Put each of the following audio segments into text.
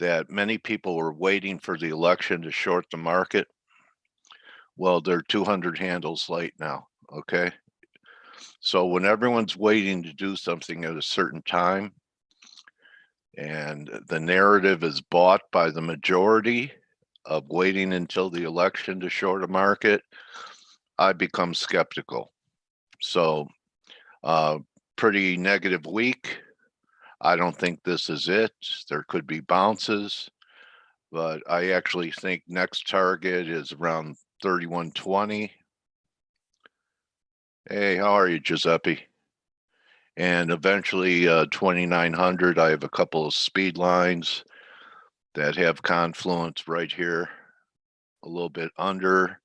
that many people were waiting for the election to short the market. Well, they're 200 handles late now. Okay. So when everyone's waiting to do something at a certain time and the narrative is bought by the majority of waiting until the election to short a market, I become skeptical. So, uh, pretty negative week. I don't think this is it. There could be bounces, but I actually think next target is around 3120. Hey, how are you, Giuseppe? And eventually 2900. I have a couple of speed lines that have confluence right here, a little bit under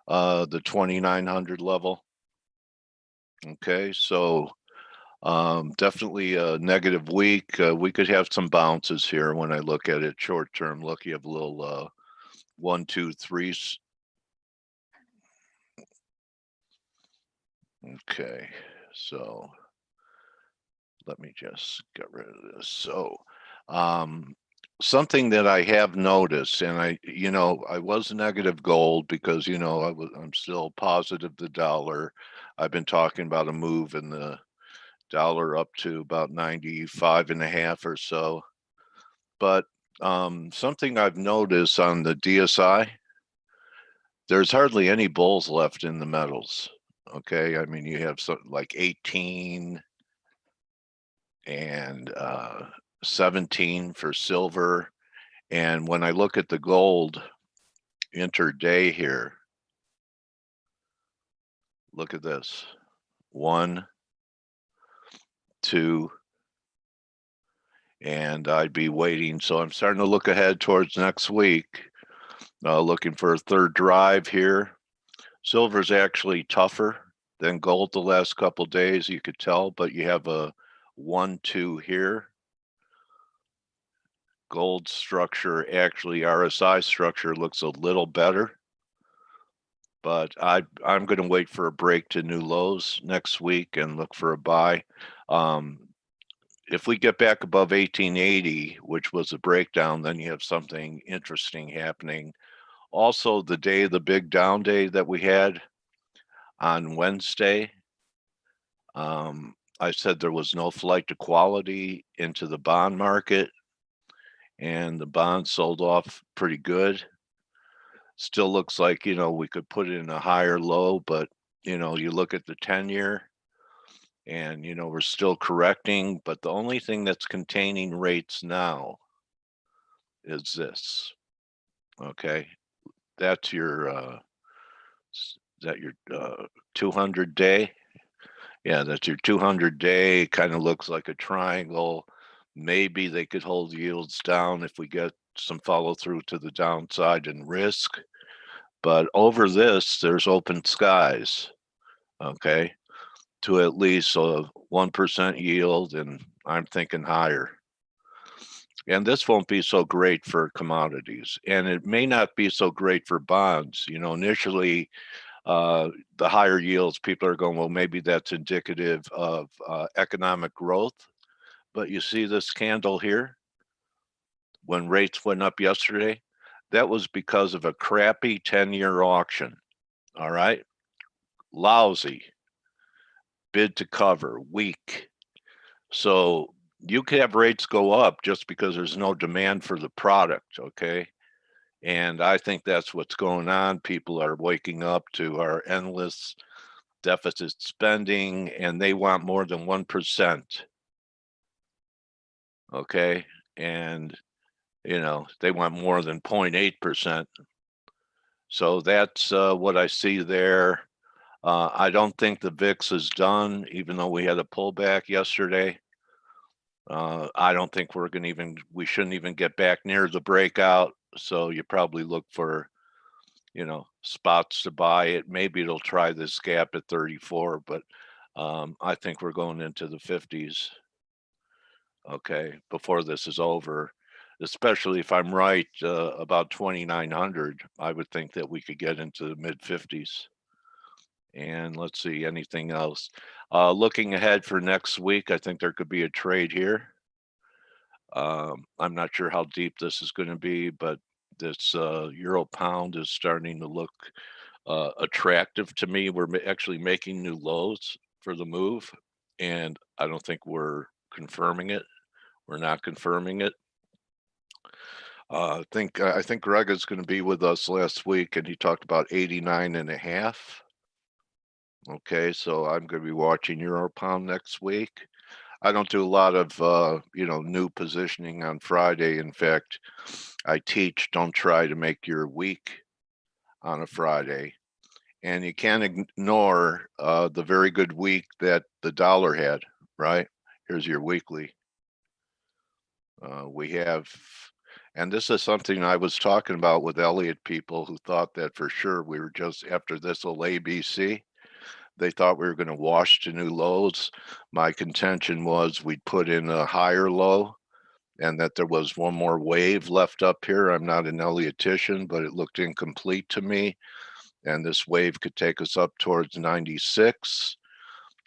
the 2900 level. Okay, so definitely a negative week. We could have some bounces here when I look at it short term. Look, you have a little 1, 2, 3s. Okay, so let me just get rid of this. So, um, something that I have noticed, and I was negative gold because, I'm still positive the dollar. I've been talking about a move in the dollar up to about 95 and a half or so. But something I've noticed on the DSI, there's hardly any bulls left in the metals. Okay, I mean, you have something like 18 and 17 for silver. And when I look at the gold intraday here, look at this. 1, 2, and I'd be waiting. So I'm starting to look ahead towards next week, looking for a third drive here. Silver's actually tougher than gold the last couple days, you could tell, but you have a 1, 2 here. Gold structure, actually RSI structure looks a little better, but I'm going to wait for a break to new lows next week and look for a buy. If we get back above 1880, which was a breakdown, then you have something interesting happening. Also, the day, the big down day that we had on Wednesday, I said there was no flight to quality into the bond market, and the bonds sold off pretty good. Still looks like, we could put it in a higher low, but, you look at the 10-year and, we're still correcting. But the only thing that's containing rates now is this. Okay. That's your, is that your 200 day? Yeah, that's your 200 day. Kind of looks like a triangle. Maybe they could hold yields down if we get some follow through to the downside and risk. But over this, there's open skies. Okay. To at least a 1% yield. And I'm thinking higher. And this won't be so great for commodities. And it may not be so great for bonds. Initially, the higher yields, people are going, well, maybe that's indicative of economic growth. But you see this candle here, when rates went up yesterday, that was because of a crappy 10-year auction. All right. Lousy. Bid to cover, weak. So you could have rates go up just because there's no demand for the product. Okay. And I think that's what's going on. People are waking up to our endless deficit spending, and they want more than 1%. Okay. And, they want more than 0.8%. So that's what I see there. I don't think the VIX is done, even though we had a pullback yesterday. I don't think we shouldn't even get back near the breakout. So you probably look for, spots to buy it. Maybe it'll try this gap at 34, but I think we're going into the 50s. Okay, before this is over, especially if I'm right about 2900, I would think that we could get into the mid 50s. And let's see, anything else? Looking ahead for next week, I think there could be a trade here. I'm not sure how deep this is going to be, but this euro pound is starting to look attractive to me. We're actually making new lows for the move, and I don't think we're confirming it. We're not confirming it. I think Greg is going to be with us last week, and he talked about 89 and a half. Okay, so I'm going to be watching euro pound next week. I don't do a lot of new positioning on Friday. In fact, I teach don't try to make your week on a Friday. And you can't ignore the very good week that the dollar had, right? Here's your weekly. We have, and this is something I was talking about with Elliott people who thought that for sure we were just after this will ABC. They thought we were going to wash to new lows. My contention was we'd put in a higher low and that there was one more wave left up here. I'm not an Elliottician, but it looked incomplete to me. And this wave could take us up towards 96.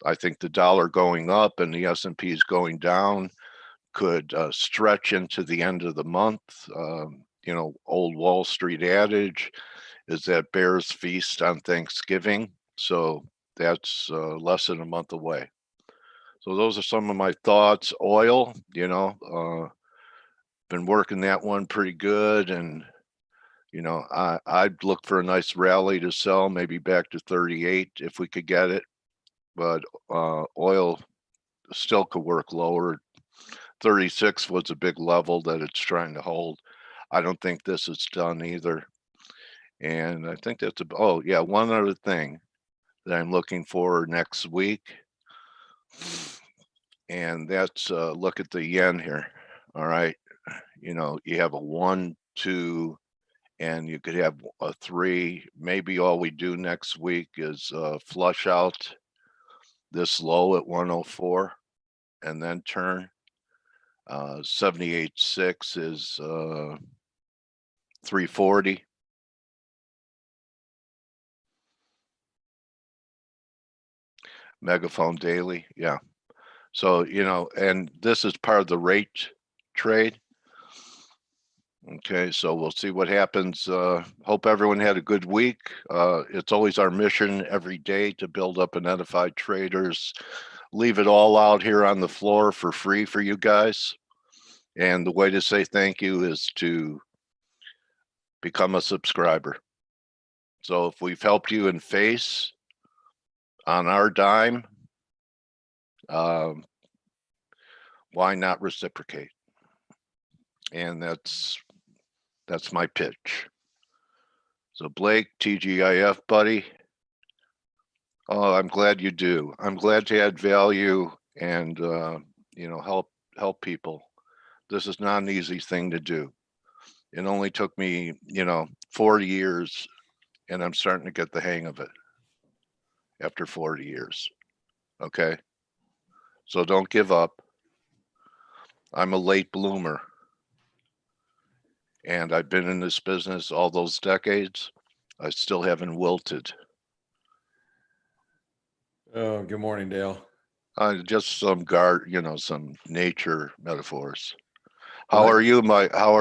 I think the dollar going up and the S&P is going down could stretch into the end of the month. Old Wall Street adage is that bears feast on Thanksgiving. So that's less than a month away. So those are some of my thoughts. Oil, been working that one pretty good. And, I'd look for a nice rally to sell, maybe back to 38 if we could get it. But oil still could work lower. 36 was a big level that it's trying to hold. I don't think this is done either. And I think that's one other thing that I'm looking for next week. And that's look at the yen here. All right. You have a 1, 2, and you could have a 3. Maybe all we do next week is flush out this low at 104 and then turn. 78.6 is 340. Megaphone daily, yeah. So, and this is part of the rate trade. Okay, so we'll see what happens. Hope everyone had a good week. It's always our mission every day to build up identified traders, leave it all out here on the floor for free for you guys. And the way to say thank you is to become a subscriber. So if we've helped you in face on our dime, why not reciprocate? And that's my pitch. So Blake, TGIF, buddy. Oh, I'm glad you do. I'm glad to add value and help people. This is not an easy thing to do. It only took me 40 years, and I'm starting to get the hang of it after 40 years. Okay, so don't give up. I'm a late bloomer, and I've been in this business all those decades. I still haven't wilted. Oh, good morning, Dale. Just some some nature metaphors. What? How are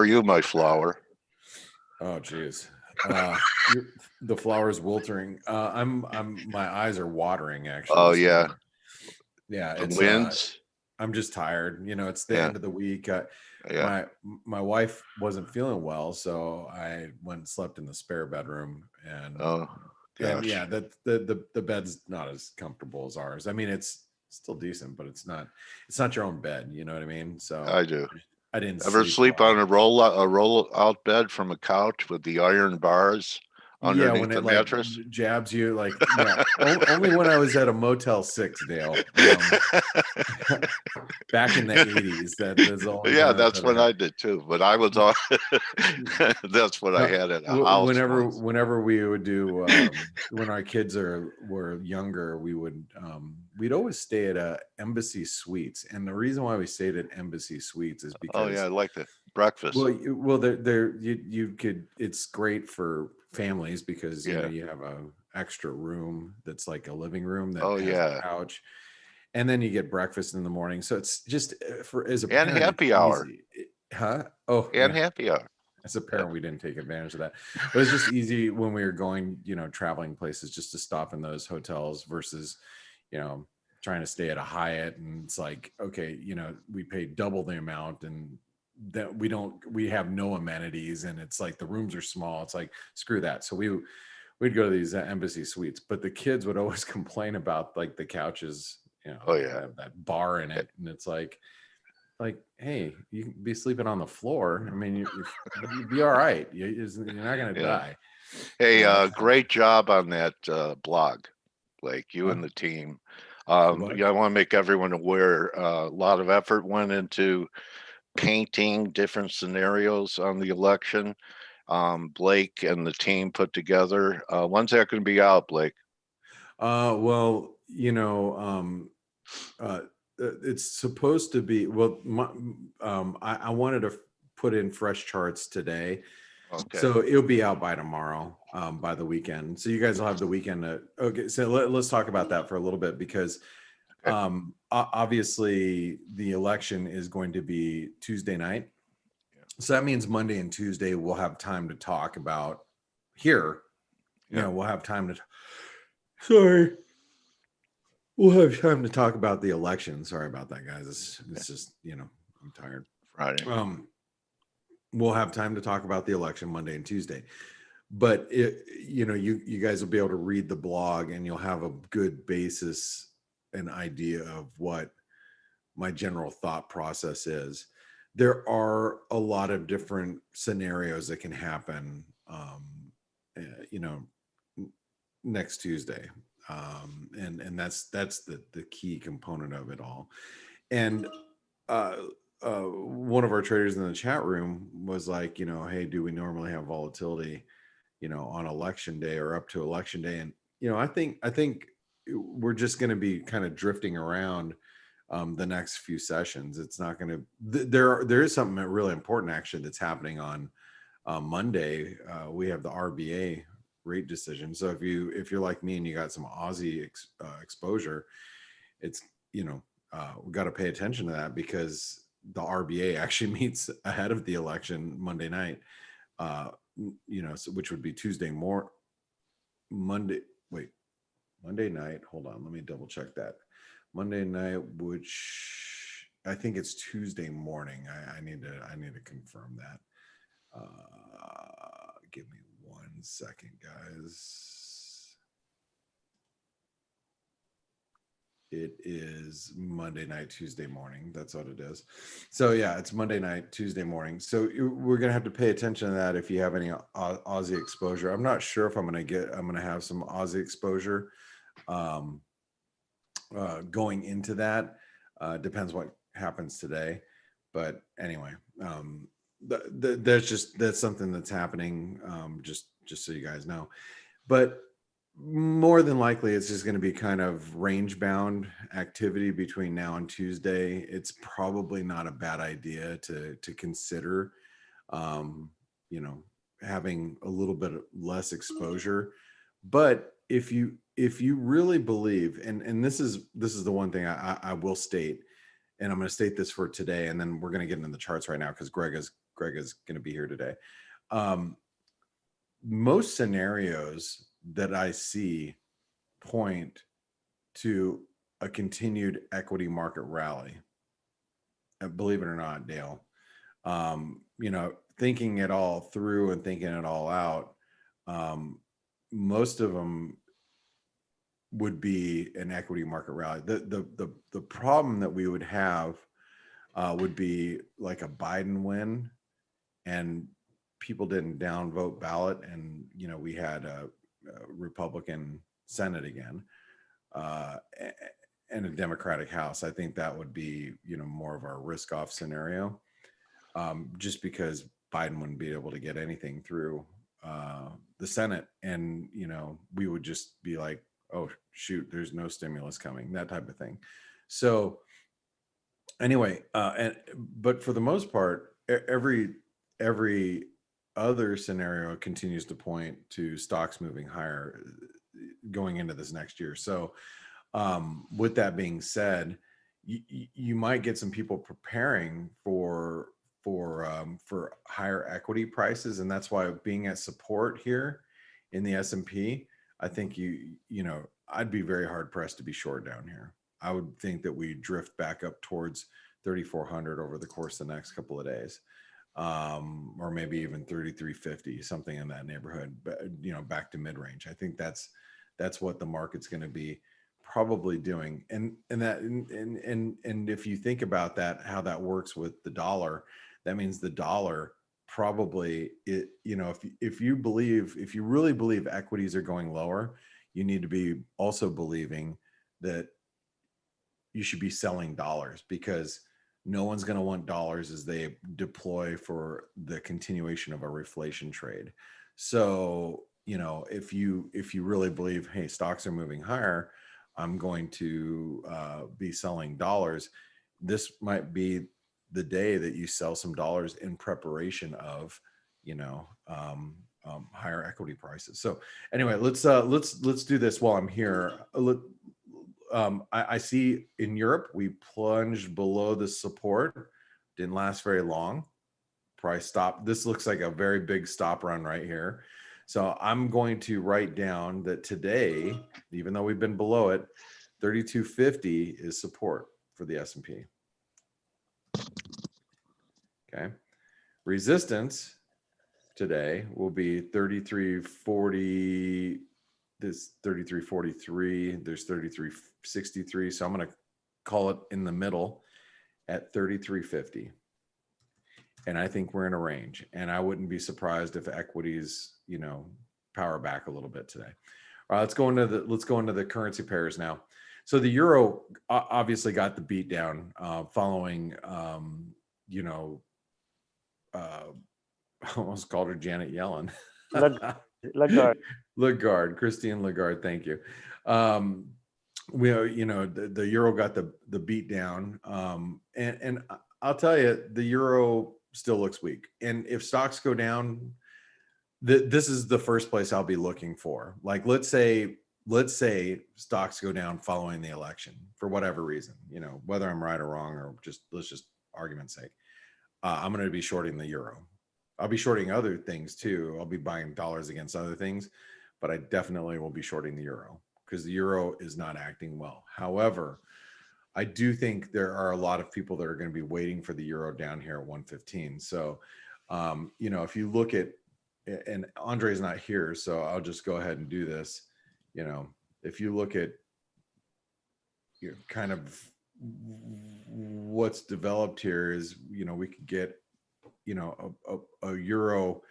you, my flower? Oh, geez. The flower's wilting. My eyes are watering actually. Oh yeah. Morning. Yeah. The winds. I'm just tired. It's the end of the week. Yeah. My wife wasn't feeling well, so I went and slept in the spare bedroom and Oh gosh. And yeah, the bed's not as comfortable as ours. I mean, it's still decent, but it's not your own bed. You know what I mean? So I do. I didn't ever sleep well. on a roll out bed from a couch with the iron bars underneath when the it mattress? like jabs you only when I was at a Motel 6, Dale. Back in the 80s. That's all. Yeah, that's what I did too. But I was on. That's what I had at a house. Whenever we would do when our kids were younger, we'd always stay at a Embassy Suites, and the reason why we stayed at Embassy Suites is because I like the breakfast. Well, you could. It's great for families because you have a extra room that's like a living room that has a couch. and then you get breakfast in the morning. So it's just for as a And parent, it's happy hour. easy. Huh? Oh And yeah. happy hour. As a Yep. parent, we didn't take advantage of that, but it's just easy when we were going, traveling places, just to stop in those hotels versus, you know, trying to stay at a Hyatt. And it's like, okay, we pay double the amount, and that we have no amenities, and it's like the rooms are small. It's like, screw that. So we'd go to these Embassy Suites, but the kids would always complain about like the couches, Oh yeah. that bar in it, and it's like, hey, you can be sleeping on the floor. I mean, you'd be all right. You're not gonna Yeah. die. Hey, That's great job on that blog, Blake, you huh? and the team. What? Yeah, I want to make everyone aware, a lot of effort went into painting different scenarios on the election. Blake and the team put together. When's that going to be out, Blake? Well, it's supposed to be. Well, I wanted to put in fresh charts today, Okay. so it'll be out by tomorrow, by the weekend. So you guys will have the weekend to. Okay, so let's talk about that for a little bit, because Okay. obviously the election is going to be Tuesday night. Yeah. So that means Monday and Tuesday we'll have time to talk about here. Yeah. We'll have time to. Sorry. We'll have time to talk about the election. Sorry about that, guys. It's just, I'm tired. Friday. We'll have time to talk about the election Monday and Tuesday. But you guys will be able to read the blog, and you'll have a good basis, an idea of what my general thought process is. There are a lot of different scenarios that can happen, next Tuesday. And that's the key component of it all. And uh, one of our traders in the chat room was like, hey, do we normally have volatility, on election day or up to election day? And I think we're just going to be kind of drifting around the next few sessions. It's not going to. There is something really important actually that's happening on Monday. We have the RBA rate decision. So if you're like me and you got some Aussie exposure, it's we got to pay attention to that, because the RBA actually meets ahead of the election Monday night. So, which would be Monday. Wait, Monday night. Hold on, let me double check that. Monday night, which I think it's Tuesday morning. I need to confirm that. Give me 1 second, guys. It is Monday night, Tuesday morning. That's what it is. So yeah, it's Monday night, Tuesday morning. So we're gonna have to pay attention to that if you have any Aussie exposure. I'm not sure if I'm gonna have some Aussie exposure going into that. Depends what happens today. But anyway, that's something that's happening. Just so you guys know. But more than likely, it's just going to be kind of range bound activity between now and Tuesday. It's probably not a bad idea to consider, um, having a little bit less exposure. But if you really believe, and this is the one thing I will state, and I'm going to state this for today, and then we're going to get into the charts right now, because Greg is going to be here today. Most scenarios that I see point to a continued equity market rally. Believe it or not, Dale, thinking it all through and thinking it all out, most of them would be an equity market rally. The problem that we would have would be like a Biden win, and people didn't downvote ballot, and we had a Republican Senate again, and a Democratic House. I think that would be more of our risk off scenario, just because Biden wouldn't be able to get anything through the Senate, and we would just be like, oh shoot, there's no stimulus coming, that type of thing. So anyway, but for the most part, every other scenario continues to point to stocks moving higher going into this next year. So With that being said, you might get some people preparing for higher equity prices, and that's why being at support here in the S&P, I think I'd be very hard pressed to be short down here. I would think that we drift back up towards 3,400 over the course of the next couple of days, or maybe even 3,350, something in that neighborhood. But back to mid range. I think that's what the market's going to be probably doing. And if you think about that, how that works with the dollar, that means the dollar probably if you really believe equities are going lower, you need to be also believing that you should be selling dollars, because no one's going to want dollars as they deploy for the continuation of a reflation trade. So, if you really believe, hey, stocks are moving higher, I'm going to be selling dollars, this might be the day that you sell some dollars in preparation of, higher equity prices. So anyway, let's do this while I'm here. I see in Europe, we plunged below the support, didn't last very long. Price stop. This looks like a very big stop run right here. So I'm going to write down that today, even though we've been below it, 3250 is support for the S&P. Okay. Resistance today will be 3340. This 3343. There's 3363. So I'm going to call it in the middle at 3350. And I think we're in a range, and I wouldn't be surprised if equities, power back a little bit today. All right, let's go into the currency pairs now. So the euro obviously got the beat down following, I almost called her Janet Yellen. Lagarde, Christine Lagarde. Thank you. The euro got the beat down, and I'll tell you, the euro still looks weak. And if stocks go down, this is the first place I'll be looking for. Like, let's say stocks go down following the election for whatever reason, whether I'm right or wrong, or let's just argument's sake. I'm going to be shorting the euro. I'll be shorting other things too. I'll be buying dollars against other things, but I definitely will be shorting the euro because the euro is not acting well. However, I do think there are a lot of people that are going to be waiting for the euro down here at 115. So, if you look at, and Andre's not here, so I'll just go ahead and do this. If you look at kind of what's developed here is, we could get, a euro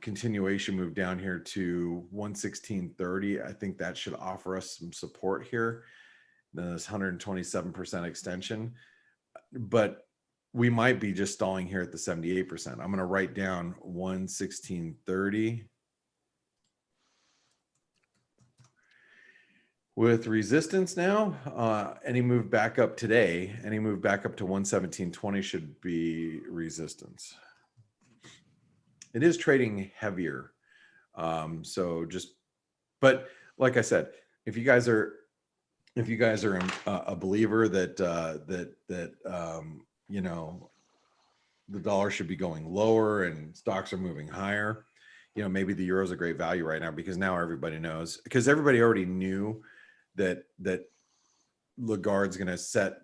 continuation move down here to 116.30. I think that should offer us some support here. Then this 127% extension, but we might be just stalling here at the 78%. I'm going to write down 116.30 with resistance now. Any move back up today, any move back up to 117.20 should be resistance. It is trading heavier. But like I said, if you guys are a believer that the dollar should be going lower and stocks are moving higher, maybe the euro is a great value right now, because now everybody knows, because everybody already knew that Lagarde's going to set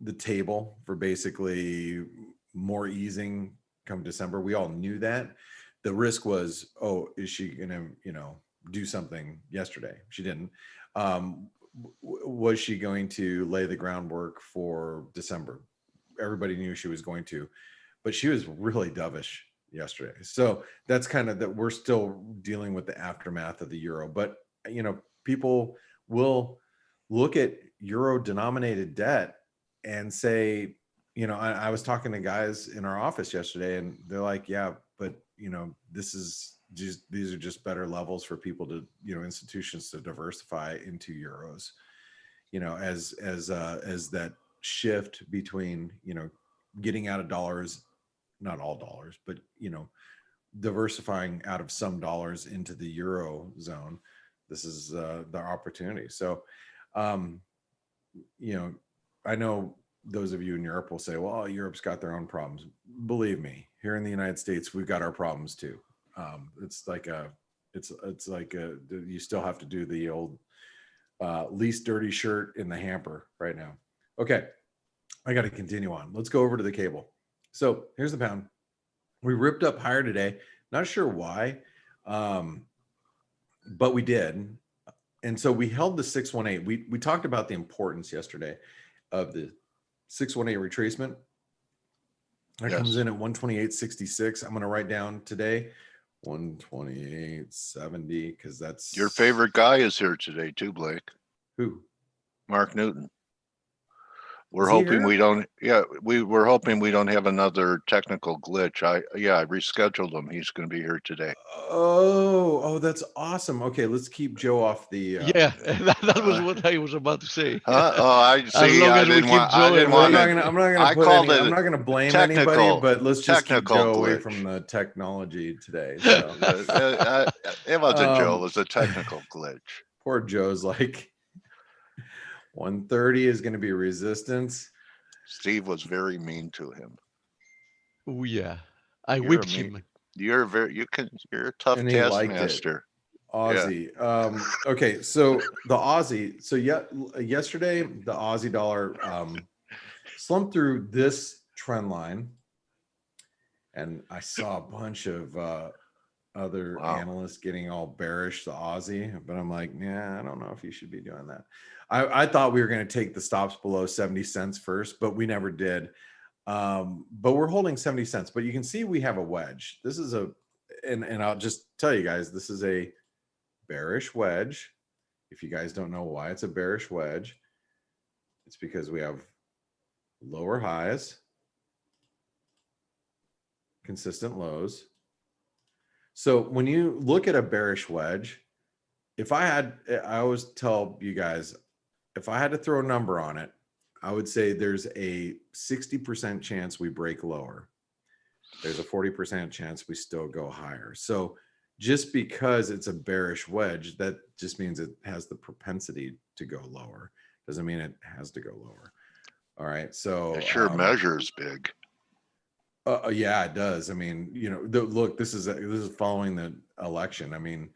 the table for basically more easing come December. We all knew that. The risk was, is she going to, do something yesterday? She didn't. Was she going to lay the groundwork for December? Everybody knew she was going to, but she was really dovish yesterday. So that's kind of that. We're still dealing with the aftermath of the euro, but people will look at euro denominated debt and say, I was talking to guys in our office yesterday, and they're like, yeah, but these are just better levels for people to, institutions to diversify into euros, as that shift between, getting out of dollars, not all dollars, but, diversifying out of some dollars into the euro zone. this is the opportunity. So, um, I know those of you in Europe will say, well, Europe's got their own problems. Believe me, here in the United States, we've got our problems too. It's like you still have to do the old least dirty shirt in the hamper right now. Okay, I got to continue on. Let's go over to the cable. So here's the pound. We ripped up higher today. Not sure why, but we did. And so we held the 618. We talked about the importance yesterday of the 618 retracement. That comes in at 128.66. I'm going to write down today 128.70 because that's Your favorite guy is here today too, Blake. who? Mark Newton. We're Is he hoping here? we don't. Yeah, we're hoping we don't have another technical glitch. I rescheduled him. He's going to be here today. Oh, that's awesome. Okay, let's keep Joe off the. Yeah, that was what I was about to say. Oh, I As see. long I as we didn't keep want. I Joe didn't away. want I'm to. not gonna I put called any. it I'm not gonna blame anybody, technical- but let's just keep technical Joe away glitch. from the technology today. So. It wasn't Joe. It was a technical glitch. Poor Joe's like 130 is going to be resistance. Steve was very mean to him. Oh yeah, I You're whipped a mean- him. You're a tough And he liked it. taskmaster. Aussie. Okay, so the Aussie. So yesterday the Aussie dollar slumped through this trend line, and I saw a bunch of other analysts getting all bearish the Aussie, but I'm like, yeah, I don't know if you should be doing that. I thought we were going to take the stops below 70 cents first, but we never did. But we're holding 70 cents. But you can see we have a wedge. This is and I'll just tell you guys, this is a bearish wedge. If you guys don't know why it's a bearish wedge, it's because we have lower highs, consistent lows. So when you look at a bearish wedge, I always tell you guys, if I had to throw a number on it, I would say there's a 60% chance we break lower. There's a 40% chance we still go higher. So just because it's a bearish wedge, that just means it has the propensity to go lower. Doesn't mean it has to go lower. All right. So It sure measures big. Yeah, it does. I mean, look, this is following the election. I mean,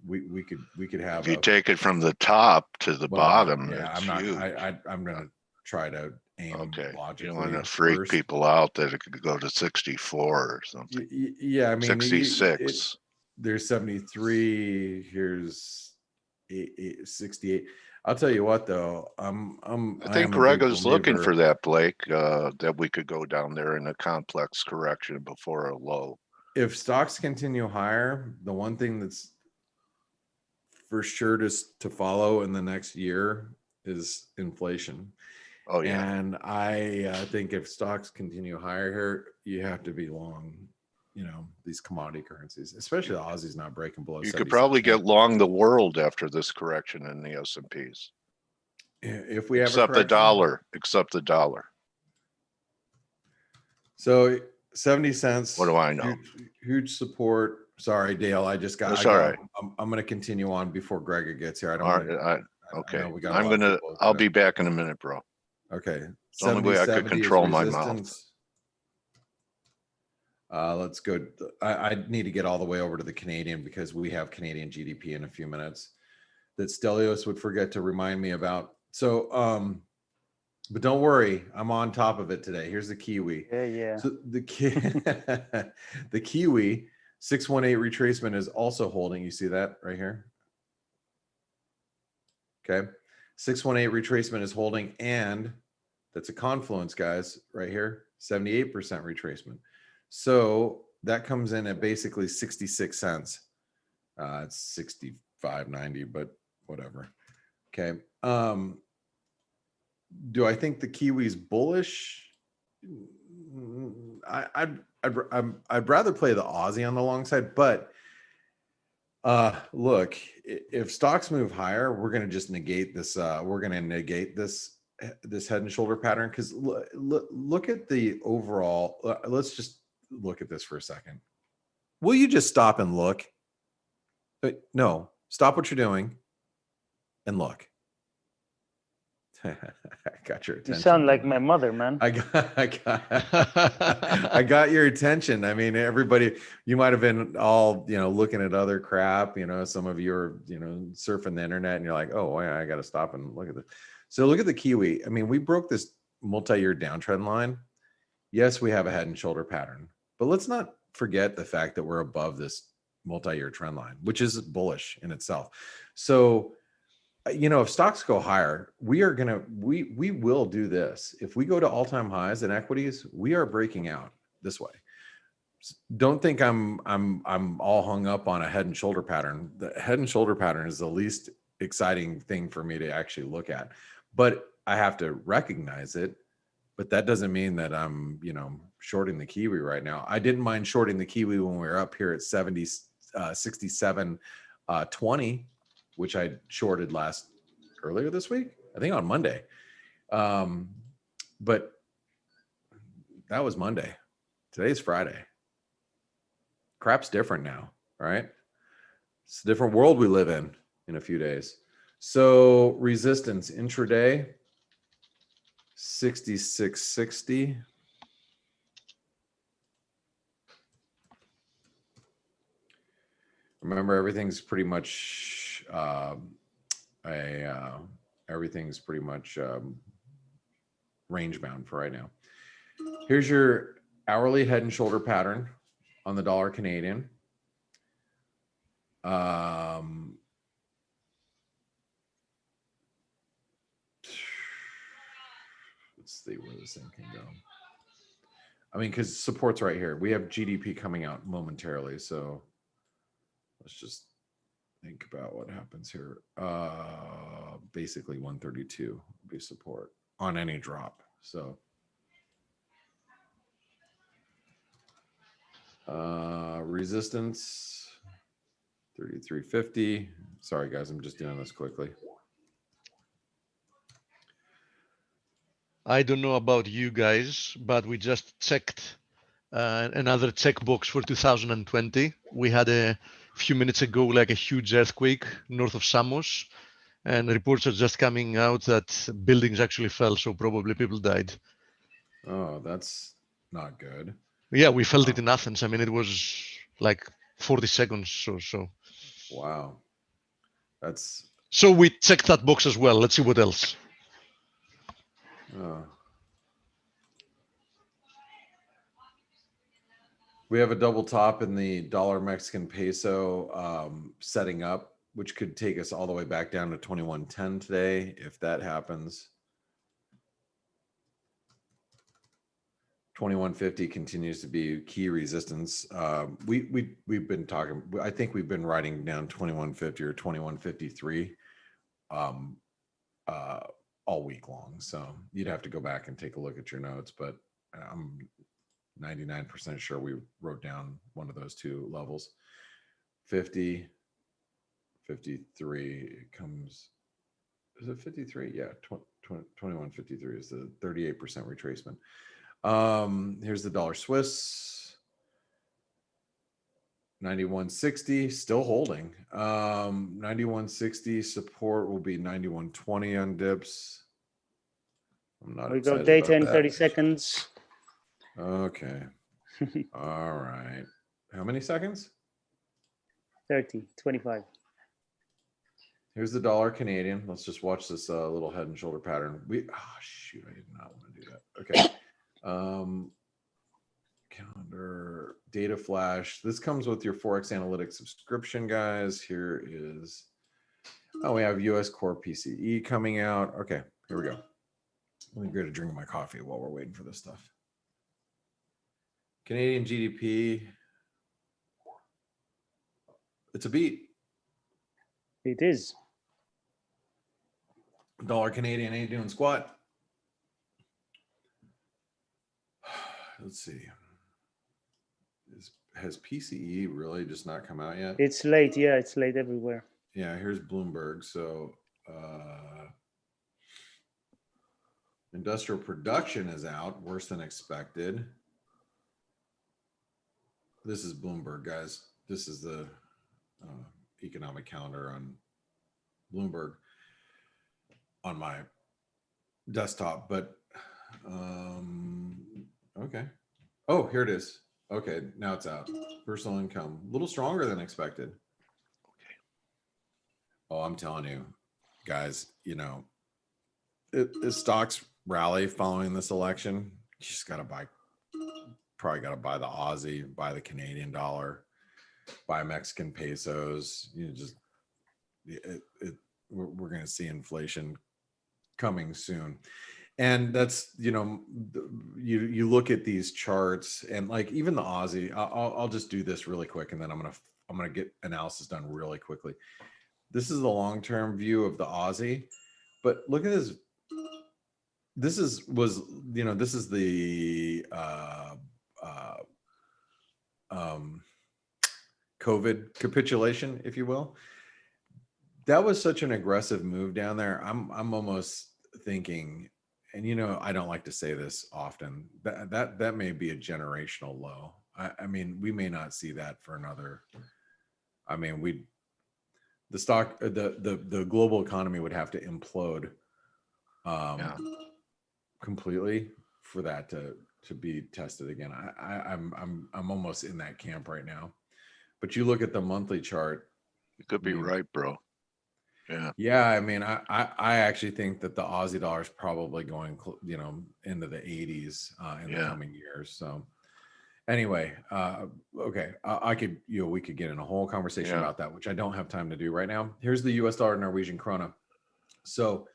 we could have. If you take it from the top to the bottom, yeah, it's huge. I'm gonna try to aim logically. You don't want to freak people out that it could go to 64 or something. Yeah, I mean 66. There's 73. Here's 68. I'll tell you what, though. I think Greg is looking for that, Blake. That we could go down there in a complex correction before a low. If stocks continue higher, the one thing that's for sure to follow in the next year is inflation. Oh yeah. And I think if stocks continue higher here, you have to be long, these commodity currencies, especially the Aussie's not breaking below. You could probably get long the world after this correction in the S&Ps. If we have except the dollar. So 70 cents. What do I know? Huge support. Sorry, Dale. I just got. That's all right. I'm going to continue on before Greg gets here. Okay. I'll be back in a minute, bro. Okay. It's the only way I could control my mouth. Let's go. I need to get all the way over to the Canadian because we have Canadian GDP in a few minutes that Stelios would forget to remind me about. So, but don't worry, I'm on top of it today. Here's the Kiwi. Yeah. So the Kiwi 618 retracement is also holding. You see that right here? Okay. 618 retracement is holding, and that's a confluence, guys, right here. 78% retracement. So that comes in at basically 66 cents. It's 65.90, but whatever. Okay. Do I think the Kiwi's bullish? I'd rather play the Aussie on the long side, but look, if stocks move higher, we're going to just negate this. We're going to negate this head and shoulder pattern because look at the overall. Let's just look at this for a second. Will you just stop and look? No, Stop what you're doing and look. I got your You attention. sound like didn't my I? mother, man. I got your attention. I mean, everybody, you might have been all, looking at other crap, some of you are, surfing the internet and you're like, oh, yeah, I got to stop and look at this. So look at the Kiwi. I mean, we broke this multi-year downtrend line. Yes, we have a head and shoulder pattern, but let's not forget the fact that we're above this multi-year trend line, which is bullish in itself. So, if stocks go higher, we will do this. If we go to all-time highs in equities, we are breaking out this way. Don't think I'm all hung up on a head and shoulder pattern. The head and shoulder pattern is the least exciting thing for me to actually look at, but I have to recognize it. But that doesn't mean that I'm, shorting the Kiwi right now. I didn't mind shorting the Kiwi when we were up here at 67.20, which I shorted earlier this week, I think on Monday. But that was Monday. Today's Friday. Crap's different now, right? It's a different world we live in a few days. So resistance intraday, 66.60. Remember, everything's pretty much range bound for right now. Here's your hourly head and shoulder pattern on the dollar Canadian. Let's see where this thing can go. I mean, because support's right here. We have GDP coming out momentarily, so let's just think about what happens here. Basically 132 would be support on any drop. So resistance 33.50. Sorry guys, I'm just doing this quickly. I don't know about you guys, but we just checked another checkbox for 2020. We had a few minutes ago like a huge earthquake north of Samos, and reports are just coming out that buildings actually fell, so probably people died. Oh, that's not good. Yeah, we felt it in Athens. I mean, it was like 40 seconds or so. Wow. That's so we checked that box as well. Let's see what else. We have a double top in the dollar Mexican peso setting up, which could take us all the way back down to 21.10 today if that happens. 21.50 continues to be key resistance. We've been talking. I think we've been writing down 21.50 or 21.53 all week long. So you'd have to go back and take a look at your notes, but I'm 99% sure we wrote down one of those two levels. 50, 53, it comes, is it 53? Yeah, 21.53 is the 38% retracement. Here's the dollar Swiss, 91.60, still holding. 91.60 support will be 91.20 on dips. I'm not We go excited data about in that. 30 seconds. Okay. All right. How many seconds? 30, 25. Here's the dollar Canadian. Let's just watch this little head and shoulder pattern. Shoot, I did not want to do that. Okay. Calendar, data flash. This comes with your Forex Analytics subscription, guys. Here is, we have US Core PCE coming out. Okay, here we go. Let me get a drink of my coffee while we're waiting for this stuff. Canadian GDP. It's a beat. It is. Dollar Canadian ain't doing squat. Let's see. Has PCE really just not come out yet? It's late. Yeah, it's late everywhere. Yeah, here's Bloomberg. So industrial production is out, worse than expected. This is Bloomberg, guys. This is the economic calendar on Bloomberg on my desktop, but okay. Oh, here it is. Okay, now it's out. Personal income, a little stronger than expected. Oh, I'm telling you, guys, you know, the stocks rally following this election. You just gotta probably gotta buy the Aussie, buy the Canadian dollar, buy Mexican pesos. You know, just we're gonna see inflation coming soon. And that's, you know, you look at these charts and like even the Aussie, I'll just do this really quick and then I'm gonna get analysis done really quickly. This is the long-term view of the Aussie, but look at this. This is the COVID capitulation, if you will. That was such an aggressive move down there. I'm almost thinking, and you know, I don't like to say this often, that may be a generational low. I mean, we may not see that for another. I mean, the global economy would have to implode completely for that to be tested again. I'm almost in that camp right now. But you look at the monthly chart. You could be right, bro. Yeah. Yeah, I mean, I actually think that the Aussie dollar is probably going, you know, into the 80s in the coming years. So anyway, okay, we could get in a whole conversation about that, which I don't have time to do right now. Here's the US dollar Norwegian krona. So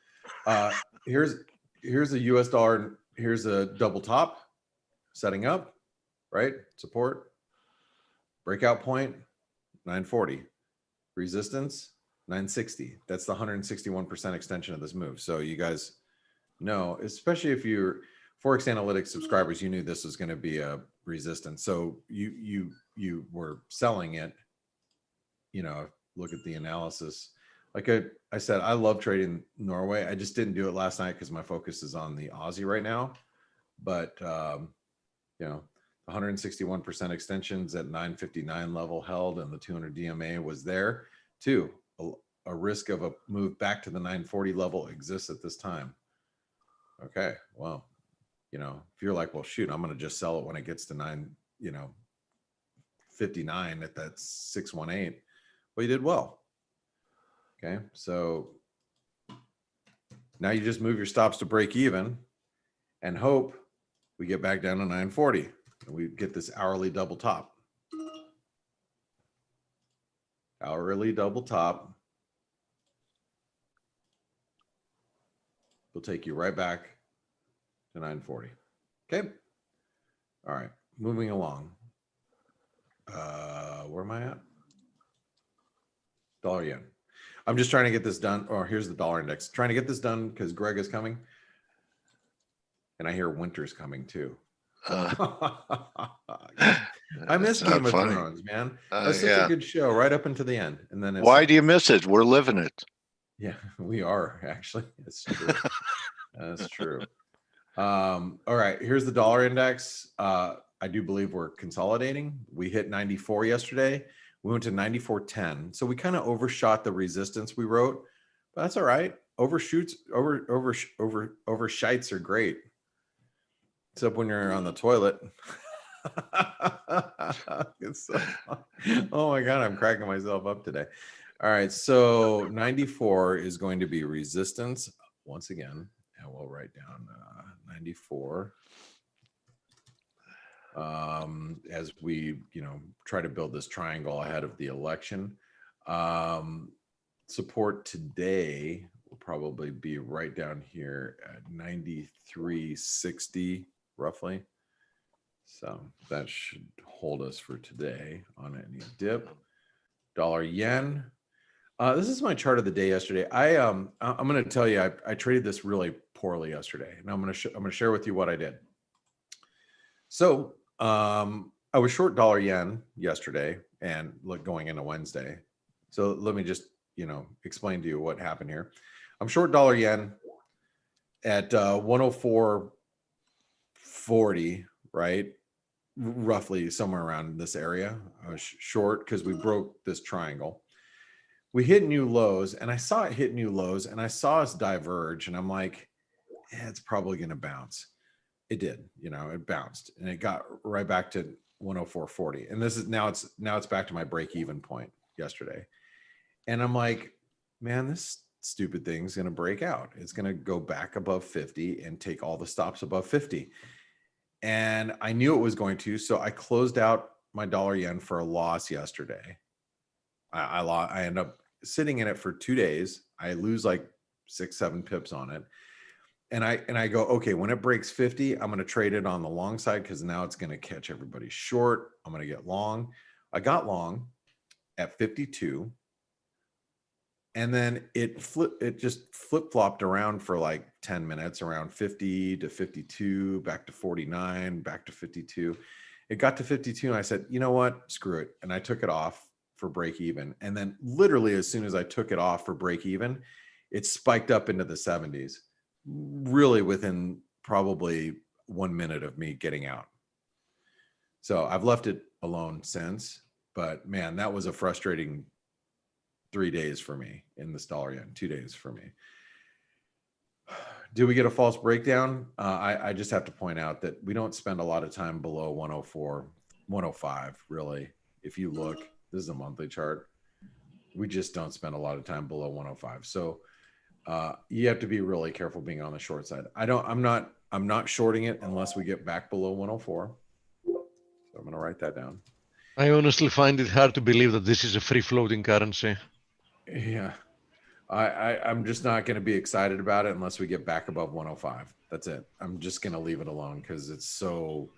here's the US dollar. Here's a double top setting up, right? Support, breakout point, 940, resistance, 960. That's the 161% extension of this move. So you guys know, especially if you're Forex Analytics subscribers, you knew this was going to be a resistance. So you were selling it. You know, look at the analysis. Like I said, I love trading Norway. I just didn't do it last night because my focus is on the Aussie right now. But you know, 161% extensions at 959 level held, and the 200 DMA was there too. A risk of a move back to the 940 level exists at this time. Okay, well, you know, if you're like, well, shoot, I'm going to just sell it when it gets to 959 at that 618. Well, you did well. Okay, so now you just move your stops to break even and hope we get back down to 940 and we get this hourly double top. Hourly double top will take you right back to 940. Okay. All right. Moving along. Where am I at? Dollar yen. I'm just trying to get this done. Oh, here's the dollar index. Trying to get this done because Greg is coming. And I hear winter's coming too. I miss Game of Thrones, man. That's such a good show right up until the end. And then why do you miss it? We're living it. Yeah, we are actually. It's true. That's true. All right, here's the dollar index. I do believe we're consolidating. We hit 94 yesterday. We went to 94.10. So we kind of overshot the resistance we wrote, but that's all right. Overshites are great. Except when you're on the toilet. Oh my God, I'm cracking myself up today. All right, so 94 is going to be resistance once again, and we'll write down 94 as we, try to build this triangle ahead of the election. Support today will probably be right down here at 93.60 roughly. So that should hold us for today on any dip. Dollar yen. This is my chart of the day yesterday. I'm going to tell you, I traded this really poorly yesterday, and I'm going to share with you what I did. So I was short dollar yen yesterday, and going into Wednesday. So let me just explain to you what happened here. I'm short dollar yen at 104.40, right? Roughly somewhere around this area. I was short because we broke this triangle. we hit new lows, and I saw it hit new lows, and I saw us diverge, and I'm like, it's probably going to bounce. It did, it bounced, and it got right back to 104.40. And this is now it's back to my break even point yesterday. And I'm like, man, this stupid thing's going to break out. It's going to go back above 50 and take all the stops above 50. And I knew it was going to, so I closed out my dollar yen for a loss yesterday. I end up sitting in it for 2 days. I lose like 6-7 pips on it. And I go, okay, when it breaks 50, I'm going to trade it on the long side because now it's going to catch everybody short. I'm going to get long. I got long at 52. And then it just flip-flopped around for like 10 minutes, around 50 to 52, back to 49, back to 52. It got to 52 and I said, you know what? Screw it. And I took it off for break even. And then literally as soon as I took it off for break even, it spiked up into the 70s. Really within probably 1 minute of me getting out. So I've left it alone since, but man, that was a frustrating 3 days for me in this dollar yen, 2 days for me. Do we get a false breakdown? I just have to point out that we don't spend a lot of time below 104, 105, really. If you look, this is a monthly chart. We just don't spend a lot of time below 105. So you have to be really careful being on the short side. I'm not shorting it unless we get back below 104. So I'm going to write that down. I honestly find it hard to believe that this is a free floating currency. Yeah. I'm just not going to be excited about it unless we get back above 105. That's it. I'm just going to leave it alone because it's so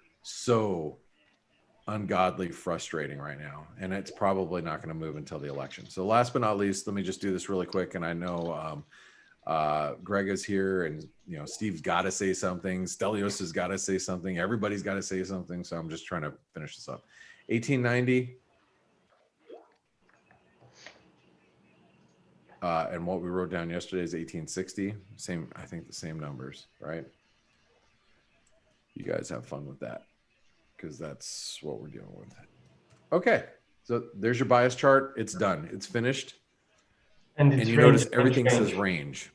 ungodly frustrating right now. And it's probably not going to move until the election. So last but not least, let me just do this really quick. And I know, Greg is here and Steve's got to say something. Stelios has got to say something. Everybody's got to say something. So I'm just trying to finish this up. 1890. And what we wrote down yesterday is 1860. I think the same numbers, right? You guys have fun with that because that's what we're dealing with. Okay. So there's your bias chart. It's done. It's finished. And you notice everything says range.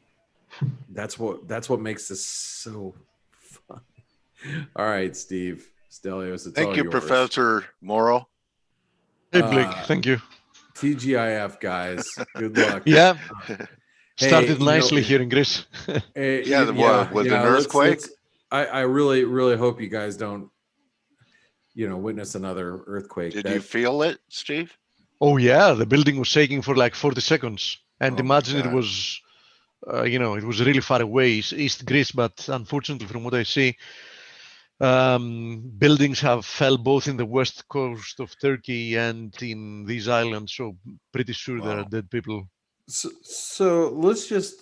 That's what makes this so fun. All right, Steve Stelios. It's Thank all you, yours. Professor Morrow. Hey, Blake, thank you. TGIF, guys. Good luck. Yeah. Hey, Started nicely here in Greece. With an earthquake. I really, really hope you guys don't, witness another earthquake. Did you feel it, Steve? Oh yeah, the building was shaking for like 40 seconds. And Oh my imagine it God. was, it was really far away, East Greece. But unfortunately, from what I see, buildings have fell both in the west coast of Turkey and in these islands. So pretty sure there are dead people. So let's So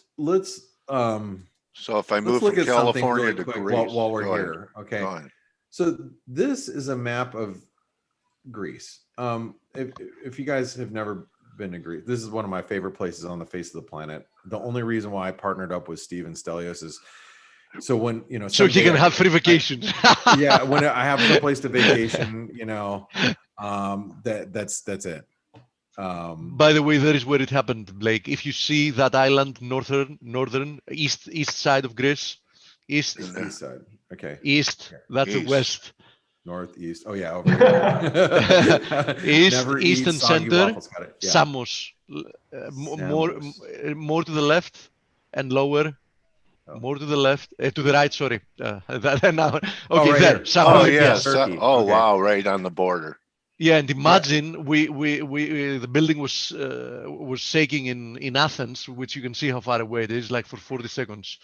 if I move look from at something California really to quick Greece, while we're go ahead. here. Okay. Go ahead. So this is a map of Greece. If you guys have never been to Greece, this is one of my favorite places on the face of the planet. The only reason why I partnered up with Steve and Stelios is so when so he can have free vacation. Yeah, when I have someplace to vacation, that's it. By the way, there is where it happened, Blake. If you see that island, northern east side of Greece, east side. Okay. East. That's the west. Northeast. Oh yeah, over here. East and center. Yeah. Samos. More to the left and lower. Oh. More to the left, to the right. Sorry. Now, okay, right there. here. Oh Samos, yes. Turkey. Oh Okay. wow, right on the border. Yeah, and imagine we the building was shaking in Athens, which you can see how far away it is, like for 40 seconds.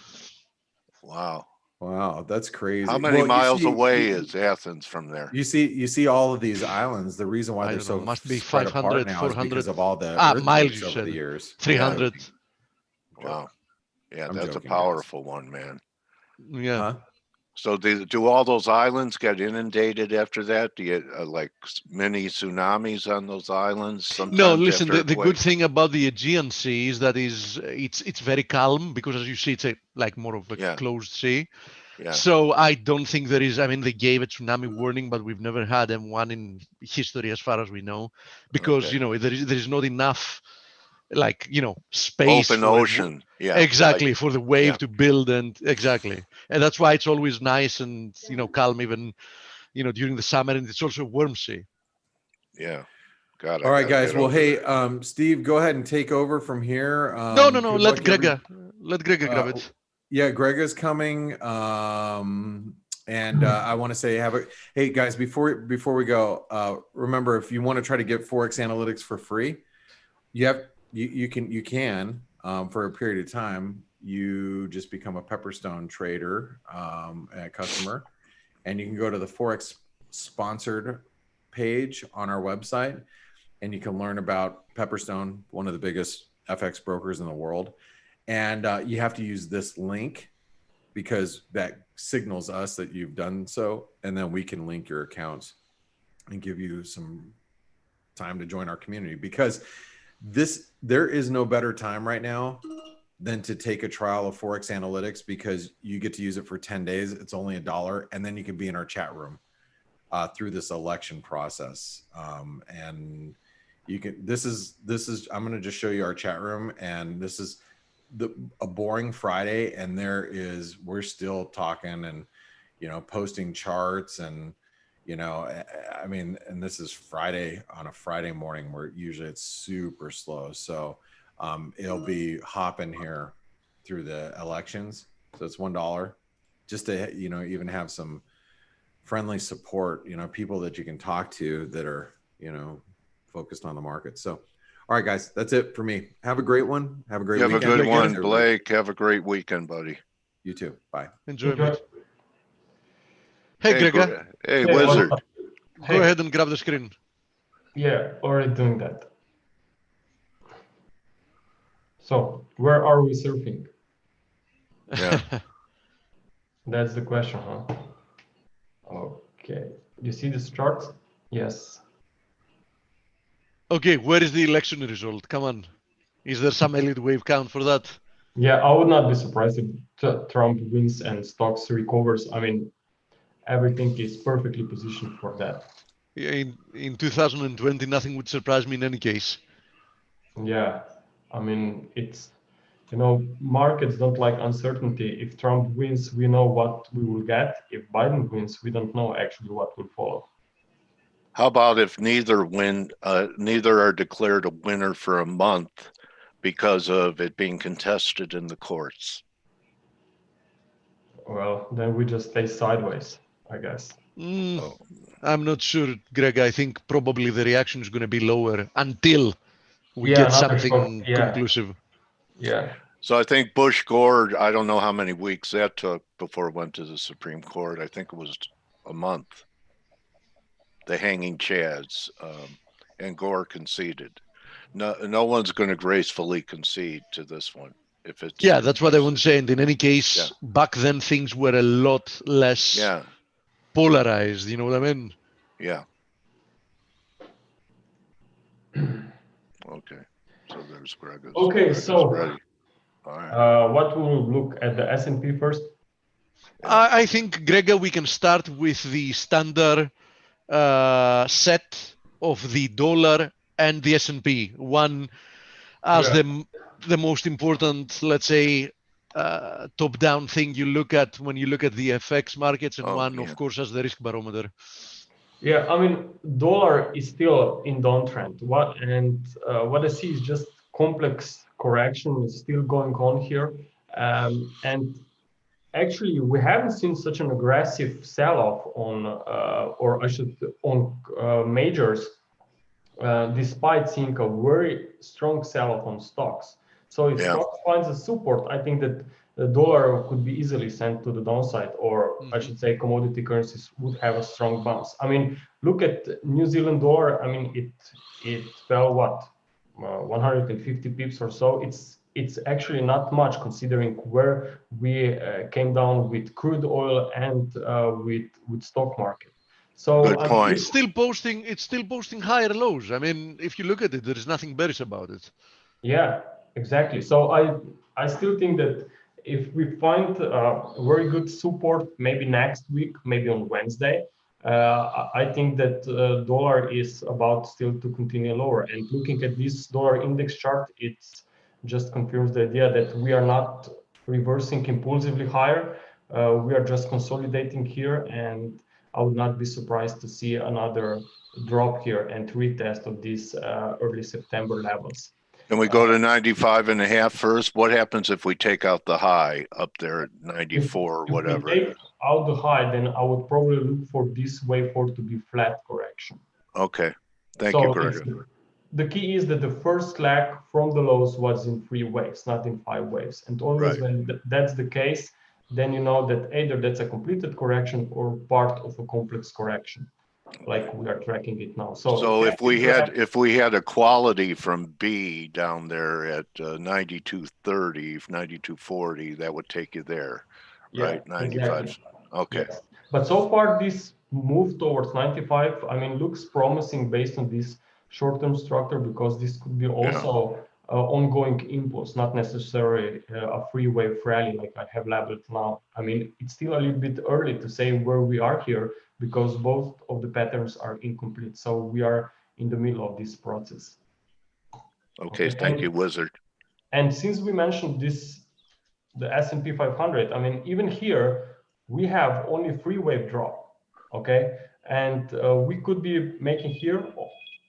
Wow. Wow, that's crazy. How many Well, miles you see- away is Athens from there? You see all of these islands. The reason why I they're don't know, so must be spread apart 500, now 400 is because of all the miles, earthquakes you over the said. years. 300. Wow. Yeah, I'm that's joking, a guys. powerful one, man. Yeah. Huh? So do all those islands get inundated after that? Do you get like mini tsunamis on those islands? Sometimes No, listen. after The good earthquakes? thing about the Aegean Sea is that it's very calm because, as you see, it's like more of a Yeah. closed sea. Yeah. So I don't think there is. I mean, they gave a tsunami warning, but we've never had one in history, as far as we know, because Okay. there is not enough like space Open for the ocean. Yeah. exactly like- for the wave yeah. to build, and exactly, and that's why it's always nice and calm even during the summer, and it's also warm sea. yeah. God, I All right, gotta guys. get Well, over hey, there. Steve, go ahead and take over from here. No, Good let luck, every- Grega grab it. Yeah, Grega's coming. And I want to say, hey guys, before we go, remember, if you want to try to get Forex Analytics for free, you can for a period of time. You just become a Pepperstone trader, a customer, and you can go to the Forex sponsored page on our website, and you can learn about Pepperstone, one of the biggest FX brokers in the world. And you have to use this link because that signals us that you've done so. And then we can link your accounts and give you some time to join our community, because there is no better time right now than to take a trial of Forex Analytics, because you get to use it for 10 days. It's only $1. And then you can be in our chat room through this election process. And you can, this is, I'm going to just show you our chat room, and this is a boring Friday. And we're still talking and, posting charts and, I mean, and this is Friday on a Friday morning where usually it's super slow. So it'll be hopping here through the elections. So it's $1 just to, even have some friendly support, people that you can talk to that are, focused on the market. So, all right, guys, that's it for me. Have a great one. Have a great You have a weekend. good one, everybody. Blake. Have a great weekend, buddy. You too. Bye. Enjoy it. Hey, Hey, Grega, hey, Hey, Wizard. well, go ahead and grab the screen. Yeah, already doing that. So, where are we surfing? Yeah. That's the question, huh? Okay. You see this chart? Yes. Okay, where is the election result? Come on. Is there some elite wave count for that? Yeah, I would not be surprised if Trump wins and stocks recovers. I mean, everything is perfectly positioned for that. In 2020, nothing would surprise me in any case. Yeah, I mean, it's, markets don't like uncertainty. If Trump wins, we know what we will get. If Biden wins, we don't know actually what will follow. How about if neither are declared a winner for a month because of it being contested in the courts? Well, then we just stay sideways, I guess. Oh. I'm not sure, Greg. I think probably the reaction is going to be lower until we Yeah, get another something shock. Yeah. conclusive. Yeah. So I think Bush Gore, I don't know how many weeks that took before it went to the Supreme Court. I think it was a month. The hanging chads, and Gore conceded. No one's going to gracefully concede to this one. If it's Yeah, that's what I was saying. In any case, Yeah. back then things were a lot less Yeah, polarized. You know what I mean? yeah. Okay, so there's Greg's. Okay, Greg's so ready. All right. what we'll look at the S&P first. Yeah. I think, Grega, we can start with the standard set of the dollar and the S&P. One as Yeah. the most important, let's say, top-down thing you look at when you look at the FX markets, and one, Yeah. of course, as the risk barometer. Yeah, I mean, dollar is still in downtrend. What I see is just complex correction is still going on here, and actually we haven't seen such an aggressive sell-off on majors, despite seeing a very strong sell-off on stocks. So if stocks finds a support, I think that the dollar could be easily sent to the downside, or I should say commodity currencies would have a strong bounce. I mean, look at New Zealand dollar. I mean, it fell 150 pips or so. It's actually not much considering where we came down with crude oil and with stock market. So Good point. It's still posting higher lows. I mean, if you look at it, there is nothing bearish about it. Yeah, exactly. So I still think that if we find very good support, maybe next week, maybe on Wednesday, I think that dollar is about still to continue lower. And looking at this dollar index chart, it just confirms the idea that we are not reversing impulsively higher. We are just consolidating here, and I would not be surprised to see another drop here and retest of these early September levels. Can we go to 95.5 first? What happens if we take out the high up there at 94 or whatever? If we take out the high, then I would probably look for this wave 4 to be flat correction. Okay, thank you, Gregor. The key is that the first leg from the lows was in 3 waves, not in 5 waves. And always when that's the case, then you know that either that's a completed correction or part of a complex correction, like we are tracking it now. So if we had a quality from B down there at 92.30, 92.40, that would take you there, right? 95. Exactly. Okay. Yes. But so far this move towards 95, I mean, looks promising based on this short-term structure, because this could be also ongoing impulse, not necessarily a free wave rally like I have labeled now. I mean, it's still a little bit early to say where we are here, because both of the patterns are incomplete. So we are in the middle of this process. Okay, thank you, Wizard. And since we mentioned this, the S&P 500, I mean, even here, we have only 3 wave drop, okay? And we could be making here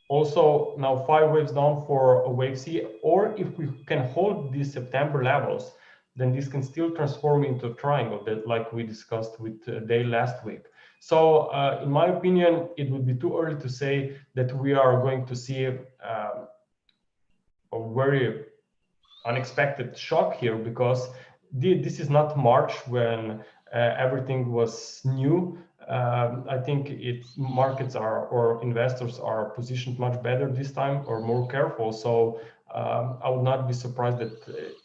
also now 5 waves down for a wave C, or if we can hold these September levels, then this can still transform into a triangle that, like we discussed with Dale last week. So in my opinion, it would be too early to say that we are going to see a very unexpected shock here, because this is not March when everything was new. I think markets are, or investors are positioned much better this time, or more careful. So I would not be surprised that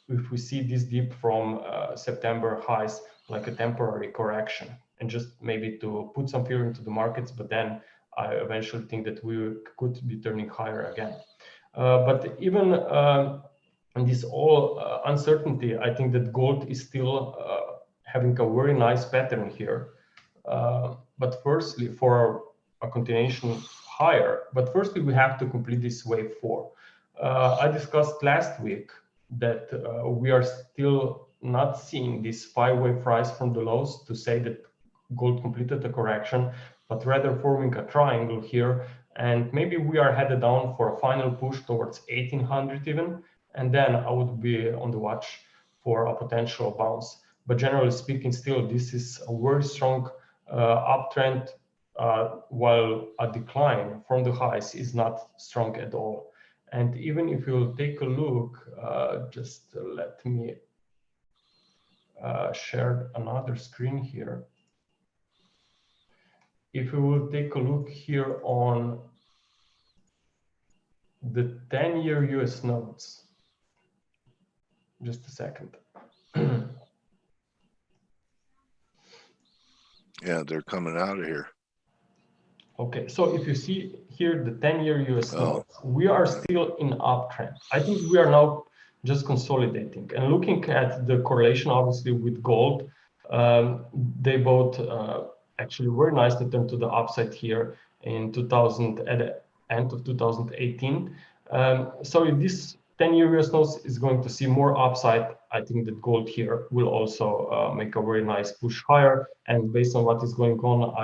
if we see this dip from September highs, like a temporary correction, and just maybe to put some fear into the markets, but then I eventually think that we could be turning higher again. But even in this all uncertainty, I think that gold is still having a very nice pattern here. But firstly, for a continuation higher, but firstly, we have to complete this wave 4. I discussed last week that we are still not seeing this 5-wave rise from the lows to say that gold completed the correction, but rather forming a triangle here. And maybe we are headed down for a final push towards 1800 even. And then I would be on the watch for a potential bounce. But generally speaking, still, this is a very strong uptrend, while a decline from the highs is not strong at all. And even if you'll take a look, just let me share another screen here. If we will take a look here on the 10-year US notes, just a second. Yeah, they're coming out of here. Okay, so if you see here the 10-year US notes, we are still in uptrend. I think we are now just consolidating and looking at the correlation, obviously, with gold. They both actually very nicely turned to the upside here in at the end of 2018. So if this 10-year US notes is going to see more upside, I think that gold here will also make a very nice push higher. And based on what is going on,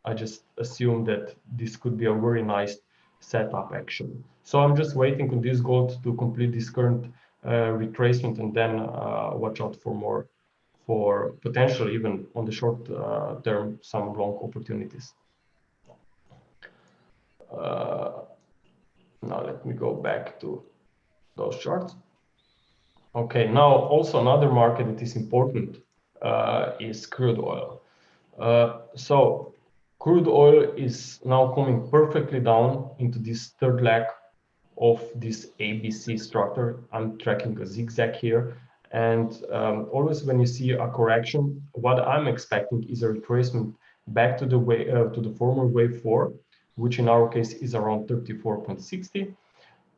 I just assume that this could be a very nice setup actually. So I'm just waiting on this gold to complete this current retracement, and then watch out for more, for potentially even on the short term, some long opportunities. Now let me go back to those charts. Okay, now also another market that is important is crude oil. So crude oil is now coming perfectly down into this third leg of this ABC structure. I'm tracking a zigzag here. And always when you see a correction, what I'm expecting is a retracement back to the former wave 4, which in our case is around 34.60.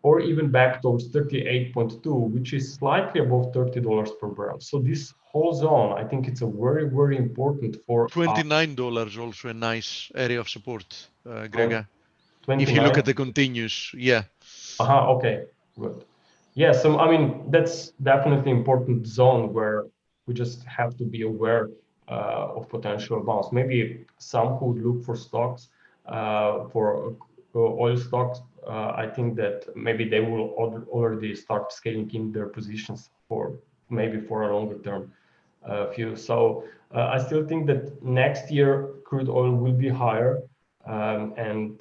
or even back towards 38.2, which is slightly above $30 per barrel. So this whole zone, I think it's a very, very important for $29 also a nice area of support, Gregor. If you 29. look at the continuous, yeah. Okay, good. Yeah, so I mean, that's definitely important zone where we just have to be aware of potential bounce. Maybe some who look for stocks, for oil stocks, I think that maybe they will already start scaling in their positions for maybe for a longer term view. So I still think that next year crude oil will be higher, and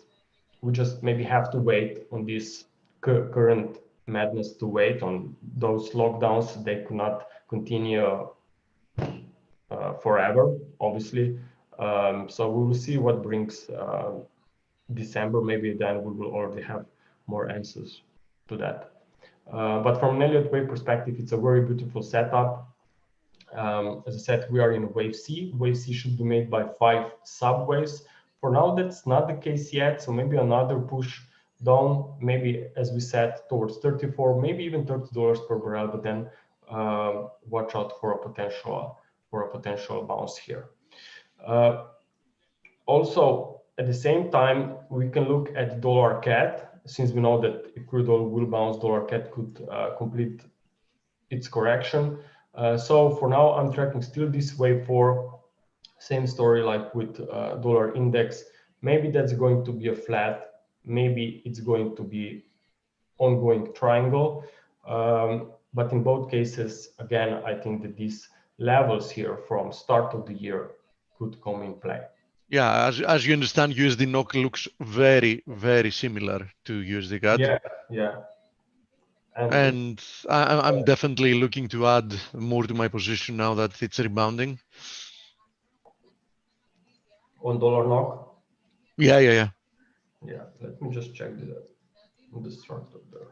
we just maybe have to wait on this current madness, to wait on those lockdowns. They could not continue forever, obviously. So we will see what brings December. Maybe then we will already have more answers to that. But from an Elliott wave perspective, it's a very beautiful setup. As I said, we are in wave C. Wave C should be made by 5 subwaves. For now, that's not the case yet. So maybe another push down, maybe, as we said, towards 34, maybe even $30 per barrel. But then watch out for a potential bounce here. Also, at the same time, we can look at dollar CAD, since we know that if crude oil will bounce, dollar CAD could complete its correction. So for now, I'm tracking still this wave 4. Same story like with dollar index. Maybe that's going to be a flat. Maybe it's going to be ongoing triangle. But in both cases, again, I think that these levels here from start of the year could come in play. Yeah, as you understand, USD NOK looks very, very similar to USD CAD. Yeah. And I'm definitely looking to add more to my position now that it's rebounding. On dollar NOK? Yeah. Yeah, let me just check the structure there.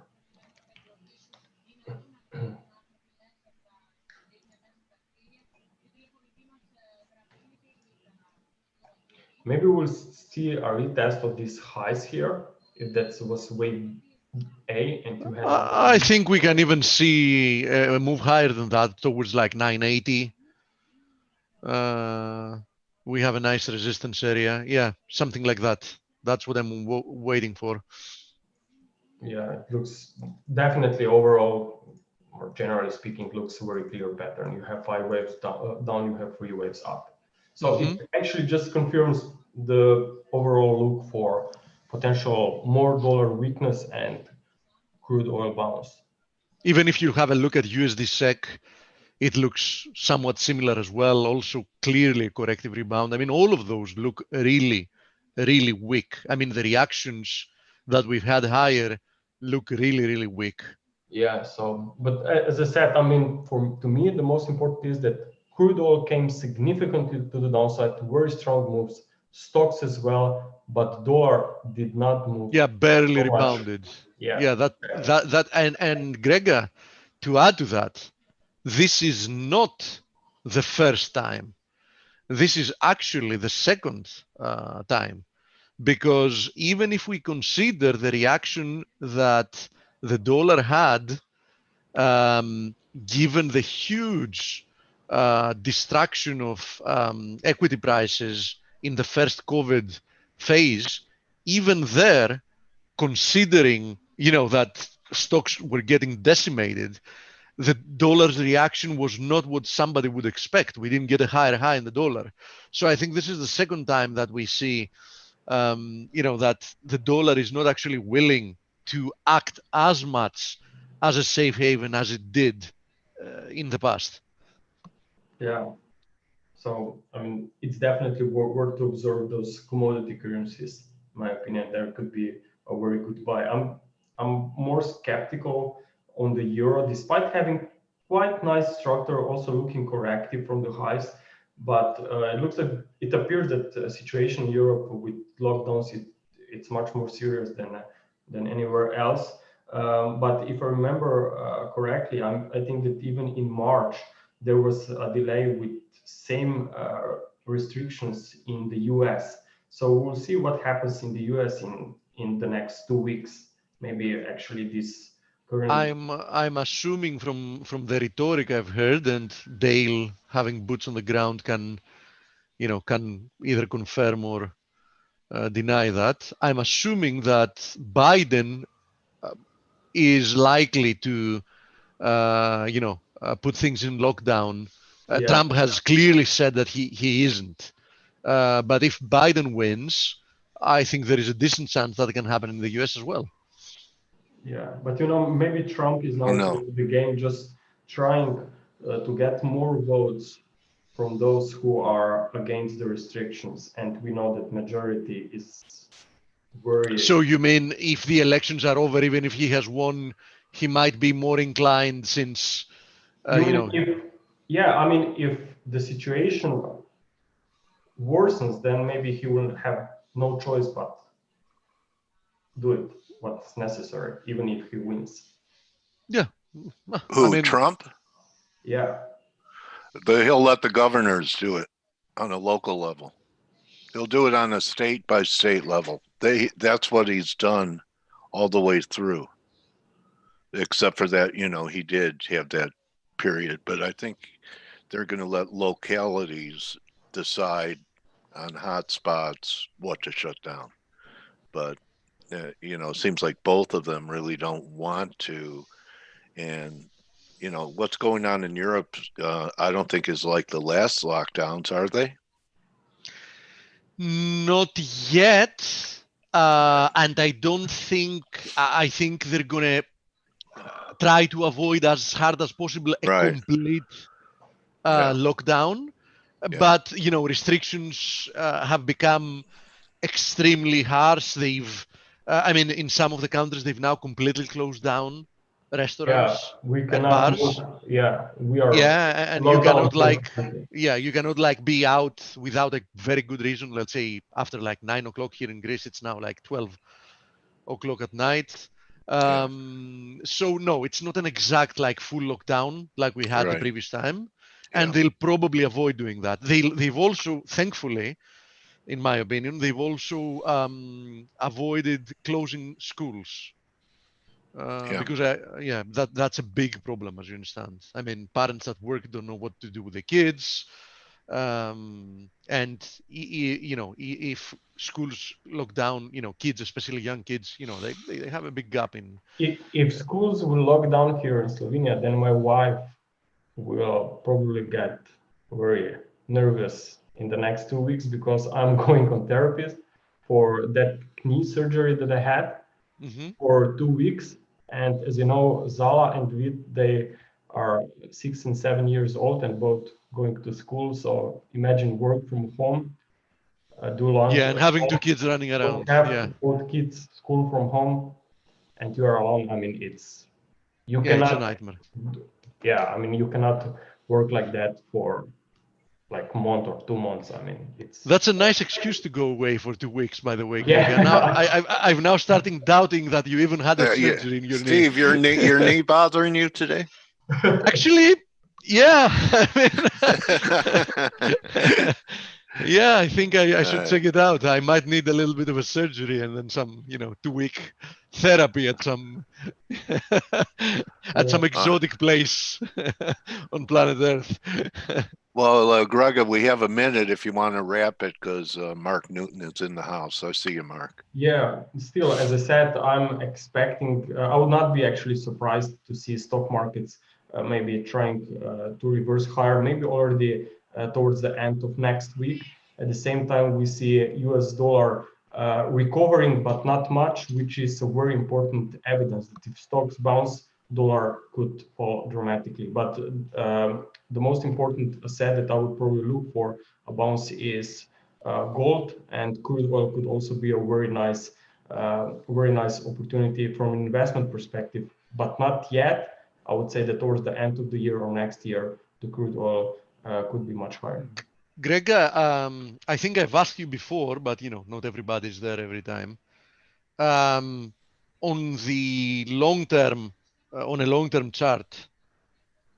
Maybe we'll see a retest of these highs here, if that was wave A and you had. I think we can even see a move higher than that, towards like 980. We have a nice resistance area. Yeah, something like that. That's what I'm waiting for. Yeah, it looks definitely overall, or generally speaking, looks a very clear pattern. You have 5 waves down, you have 3 waves up. So it actually just confirms the overall look for potential more dollar weakness and crude oil bounce. Even if you have a look at USD SEK, it looks somewhat similar as well. Also clearly a corrective rebound. I mean, all of those look really, really weak. I mean, the reactions that we've had higher look really, really weak. Yeah, so, but as I said, I mean, to me, the most important is that crude oil came significantly to the downside, very strong moves, stocks as well, but dollar did not move. Yeah, barely rebounded. Yeah, that and Gregor, to add to that, this is not the first time. This is actually the second time, because even if we consider the reaction that the dollar had, given the huge destruction of equity prices in the first COVID phase, even there, considering that stocks were getting decimated, the dollar's reaction was not what somebody would expect. We didn't get a higher high in the dollar. So I think this is the second time that we see, that the dollar is not actually willing to act as much as a safe haven as it did in the past. Yeah. So, I mean, it's definitely worth to observe those commodity currencies. In my opinion, there could be a very good buy. I'm more skeptical on the euro, despite having quite nice structure, also looking corrective from the highs. But it appears that the situation in Europe with lockdowns, it's much more serious than anywhere else. But if I remember correctly, I think that even in March, there was a delay with same restrictions in the US. So we'll see what happens in the US in the next 2 weeks. maybe actually this current. I'm assuming from the rhetoric I've heard, and Dale having boots on the ground can either confirm or deny that. I'm assuming that Biden is likely to put things in lockdown. Yeah. Trump has clearly said that he isn't. But if Biden wins, I think there is a decent chance that can happen in the US as well. Yeah, but maybe Trump is now No. playing the game, just trying to get more votes from those who are against the restrictions, and we know that majority is very. So you mean if the elections are over, even if he has won, he might be more inclined since If the situation worsens, then maybe he will have no choice but do it what's necessary, even if he wins. Yeah. Who, Trump? Yeah. But he'll let the governors do it on a local level. He'll do it on a state by state level. That's what he's done all the way through. Except for that, he did have that period. But I think they're going to let localities decide on hot spots what to shut down. But, it seems like both of them really don't want to. And, what's going on in Europe, I don't think is like the last lockdowns, are they? Not yet. And I think they're going to try to avoid as hard as possible a complete lockdown. Yeah. But, restrictions have become extremely harsh. In some of the countries, they've now completely closed down restaurants. Yeah, we cannot. Bars. We are. Yeah, and you cannot be out without a very good reason. Let's say after 9 o'clock here in Greece, it's now 12 o'clock at night. So no, it's not an exact full lockdown like we had the previous time, and they'll probably avoid doing that. They've also, thankfully, in my opinion, they've also avoided closing schools. Because that's a big problem, as you understand. Parents at work don't know what to do with the kids, and if schools lock down, kids, especially young kids, they have a big gap in. If schools will lock down here in Slovenia, then my wife will probably get very nervous in the next 2 weeks because I'm going on therapy for that knee surgery that I had for 2 weeks. And as you know, Zala and Vid, they are 6 and 7 years old and both going to school. So imagine work from home, do lunch. Yeah, and having 2 kids running around. Both kids, school from home, and you are alone. It's a nightmare. Yeah, you cannot work like that for a month or 2 months. That's a nice excuse to go away for 2 weeks, by the way. Yeah. Now I'm now starting doubting that you even had a surgery in your knee. Steve, your knee bothering you today? Actually, yeah. Yeah, I think I should check it out. I might need a little bit of a surgery and then some, 2-week therapy at some some exotic place on planet Earth. Well, Grega, we have a minute if you want to wrap it because Mark Newton is in the house. I see you, Mark. Yeah, still, as I said, I'm expecting, I would not be actually surprised to see stock markets maybe trying to reverse higher, maybe already towards the end of next week. At the same time, we see US dollar recovering, but not much, which is a very important evidence that if stocks bounce, dollar could fall dramatically. But the most important asset that I would probably look for a bounce is gold, and crude oil could also be a very nice opportunity from an investment perspective, but not yet. I would say that towards the end of the year or next year, the crude oil could be much higher. Grega, I think I've asked you before, but not everybody's there every time. On the long term, on a long-term chart,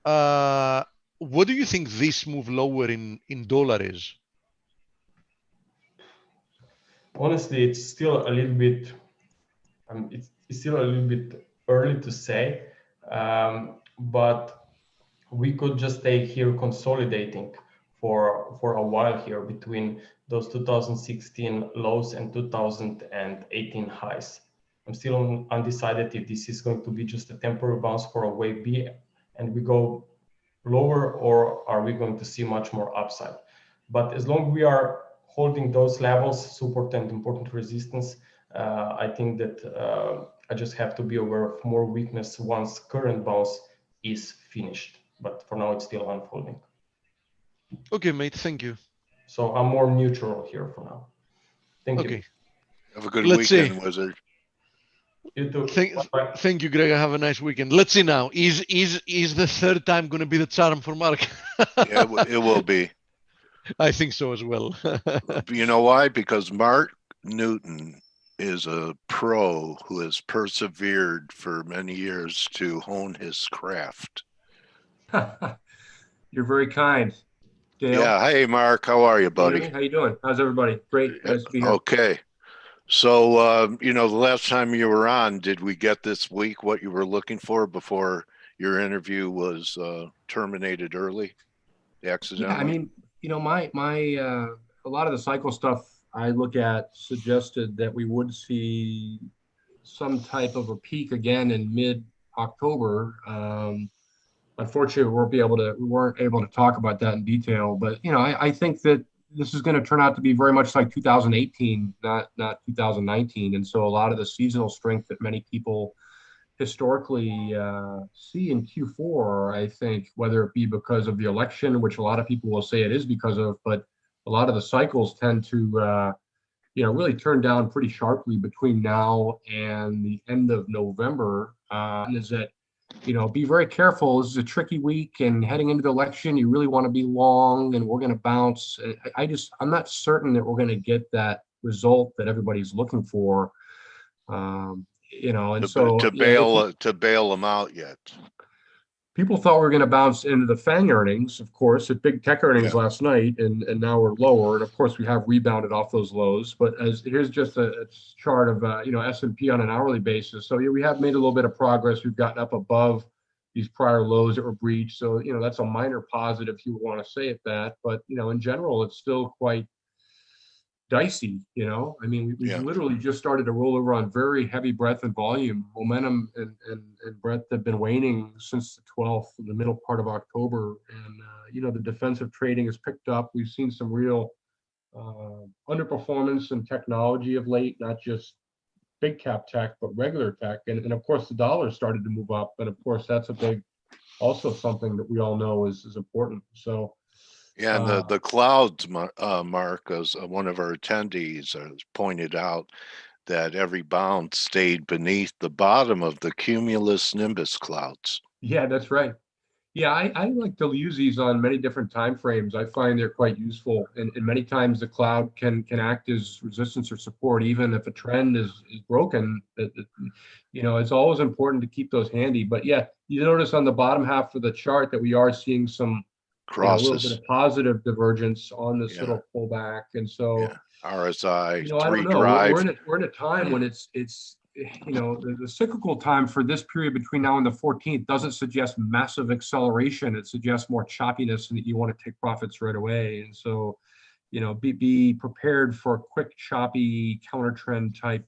what do you think this move lower in dollar is? Honestly, it's still a little bit it's still a little bit early to say, but we could just stay here consolidating for a while here between those 2016 lows and 2018 highs. I'm still undecided if this is going to be just a temporary bounce for a wave B and we go lower, or are we going to see much more upside? But as long as we are holding those levels, support and important resistance, I think that I just have to be aware of more weakness once current bounce is finished. But for now, it's still unfolding. Okay, mate. Thank you. So I'm more neutral here for now. Thank you. Have a good Let's weekend, see. Wizard. You too. Bye. Thank you, Greg. Have a nice weekend. Let's see now. Is the third time going to be the charm for Mark? Yeah, it will be. I think so as well. You know why? Because Mark Newton is a pro who has persevered for many years to hone his craft. You're very kind, Dale. Yeah. Hey, Mark. How are you, buddy? How you doing? How's everybody? Great. Nice to be here. Okay. So, the last time you were on, did we get this week what you were looking for before your interview was terminated early, accidentally? Yeah, I mean, my a lot of the cycle stuff I look at suggested that we would see some type of a peak again in mid-October. Unfortunately, we weren't able to talk about that in detail. But I think that this is going to turn out to be very much like 2018, not 2019. And so a lot of the seasonal strength that many people historically see in Q4, I think, whether it be because of the election, which a lot of people will say it is because of, but a lot of the cycles tend to, really turn down pretty sharply between now and the end of November. And is that, be very careful. This is a tricky week, and heading into the election, you really want to be long, and we're going to bounce. I'm not certain that we're going to get that result that everybody's looking for. To bail them out yet. People thought we were going to bounce into the FANG earnings, of course, at big tech earnings last night, and now we're lower. And of course, we have rebounded off those lows. But here's just a chart of S&P on an hourly basis. So we have made a little bit of progress. We've gotten up above these prior lows that were breached. So that's a minor positive if you want to say it that. But in general, it's still quite dicey. I mean, we literally just started to roll over on very heavy breadth and volume. Momentum and breadth have been waning since the 12th, the middle part of October. And the defensive trading has picked up. We've seen some real underperformance in technology of late, not just big cap tech, but regular tech. And of course, the dollar started to move up. And of course, that's also something that we all know is important. So yeah, and the clouds, Mark, as one of our attendees has pointed out, that every bounce stayed beneath the bottom of the cumulus nimbus clouds. Yeah, that's right. Yeah, I like to use these on many different time frames. I find they're quite useful, and many times the cloud can act as resistance or support, even if a trend is broken. It's always important to keep those handy. But yeah, you notice on the bottom half of the chart that we are seeing some crosses, a little bit of positive divergence on this little pullback, and so RSI, I don't know. We're in a time when it's the cyclical time for this period between now and the 14th doesn't suggest massive acceleration. It suggests more choppiness, and that you want to take profits right away. And so, be prepared for a quick, choppy counter trend type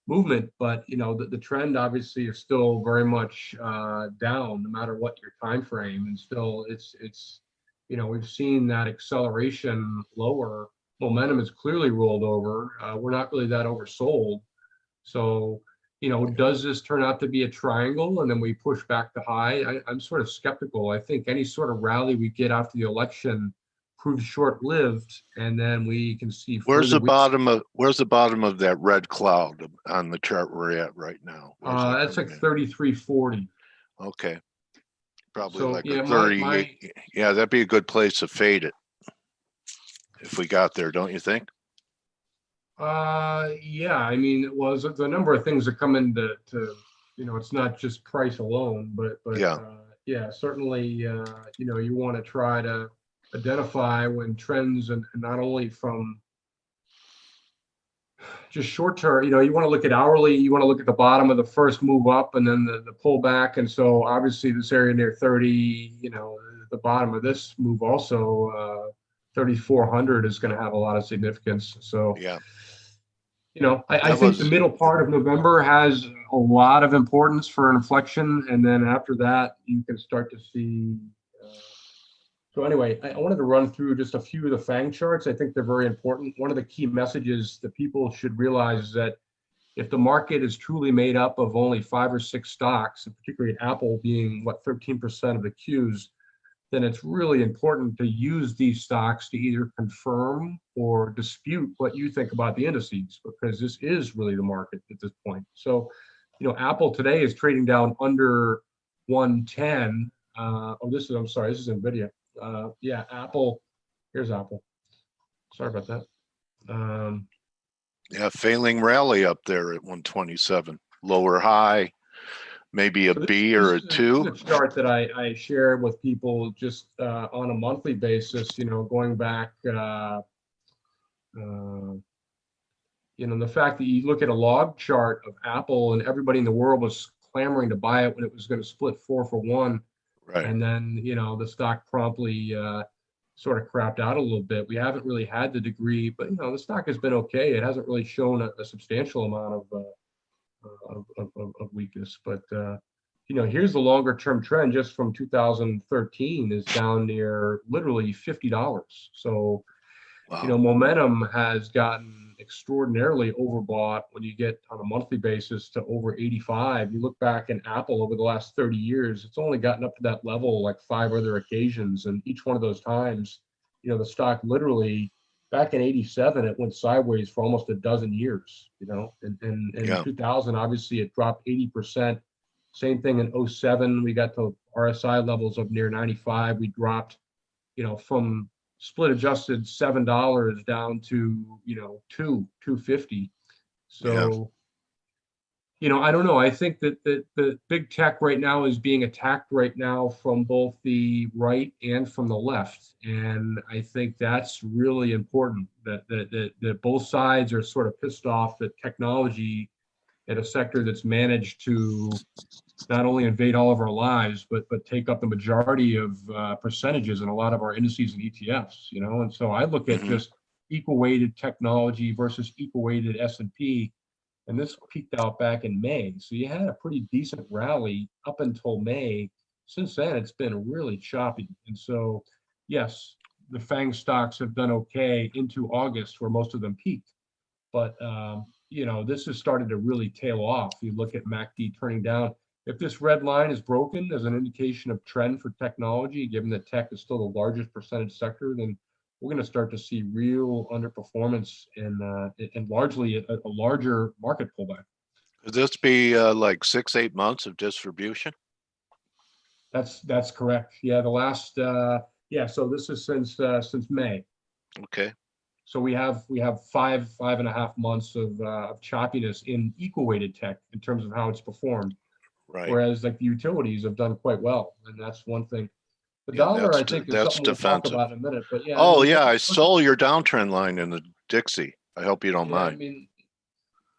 movement. But the trend obviously is still very much down, no matter what your time frame. And still, it's we've seen that acceleration lower. Momentum is clearly rolled over. We're not really that oversold. So, does this turn out to be a triangle and then we push back the high? I'm sort of skeptical. I think any sort of rally we get after the election proves short-lived, and then we can see. Where's the bottom of that red cloud on the chart we're at right now? That's like 3340. Okay, probably so, like a 38. Yeah, that'd be a good place to fade it if we got there, don't you think? Yeah, I mean, it was the number of things that come into it's not just price alone, but certainly, you want to try to identify when trends, and not only from just short term, you want to look at hourly, you want to look at the bottom of the first move up and then the pullback. And so obviously this area near 30, the bottom of this move also, 3,400 is going to have a lot of significance. So, Yeah. I think the middle part of November has a lot of importance for an inflection. And then after that, you can start to see. So anyway, I wanted to run through just a few of the FANG charts. I think they're very important. One of the key messages that people should realize is that if the market is truly made up of only 5 or 6 stocks, and particularly Apple being 13% of the Qs, then it's really important to use these stocks to either confirm or dispute what you think about the indices, because this is really the market at this point. So, Apple today is trading down under 110. This is NVIDIA. Apple. Here's Apple. Sorry about that. Yeah, failing rally up there at 127. Lower high, maybe a B or a 2. This is a chart that I share with people just on a monthly basis, going back, the fact that you look at a log chart of Apple and everybody in the world was clamoring to buy it when it was going to split 4 for 1. Right. And then, the stock promptly sort of crapped out a little bit. We haven't really had the degree, but, the stock has been okay. It hasn't really shown a substantial amount of weakness. But, here's the longer term trend just from 2013 is down near literally $50. So, Wow. Momentum has gotten extraordinarily overbought when you get on a monthly basis to over 85. You look back in Apple over the last 30 years, it's only gotten up to that level like 5 other occasions. And each one of those times, the stock literally back in 87, it went sideways for almost a dozen years, and in 2000, obviously it dropped 80%. Same thing in 07, we got to RSI levels of near 95. We dropped, from split adjusted $7 down to, $2.50. So, I don't know. I think that the big tech right now is being attacked right now from both the right and from the left. And I think that's really important that both sides are sort of pissed off that technology at a sector that's managed to not only invade all of our lives, but take up the majority of percentages in a lot of our indices and ETFs, And so I look at just equal weighted technology versus equal weighted S&P, and this peaked out back in May. So you had a pretty decent rally up until May. Since then, it's been really choppy. And so, yes, the FANG stocks have done okay into August where most of them peaked. But, this has started to really tail off. You look at MACD turning down. If this red line is broken as an indication of trend for technology, given that tech is still the largest percentage sector, then we're going to start to see real underperformance and largely a larger market pullback. Could this be like 6-8 months of distribution? That's correct. Yeah, the last so this is since May. Okay. So we have 5.5 months of choppiness in equal weighted tech in terms of how it's performed. Right. Whereas like the utilities have done quite well, and that's one thing. The dollar, I think, is something we'll talk about in a minute. But yeah. I stole your downtrend line in the Dixie. I hope you don't mind. I mean,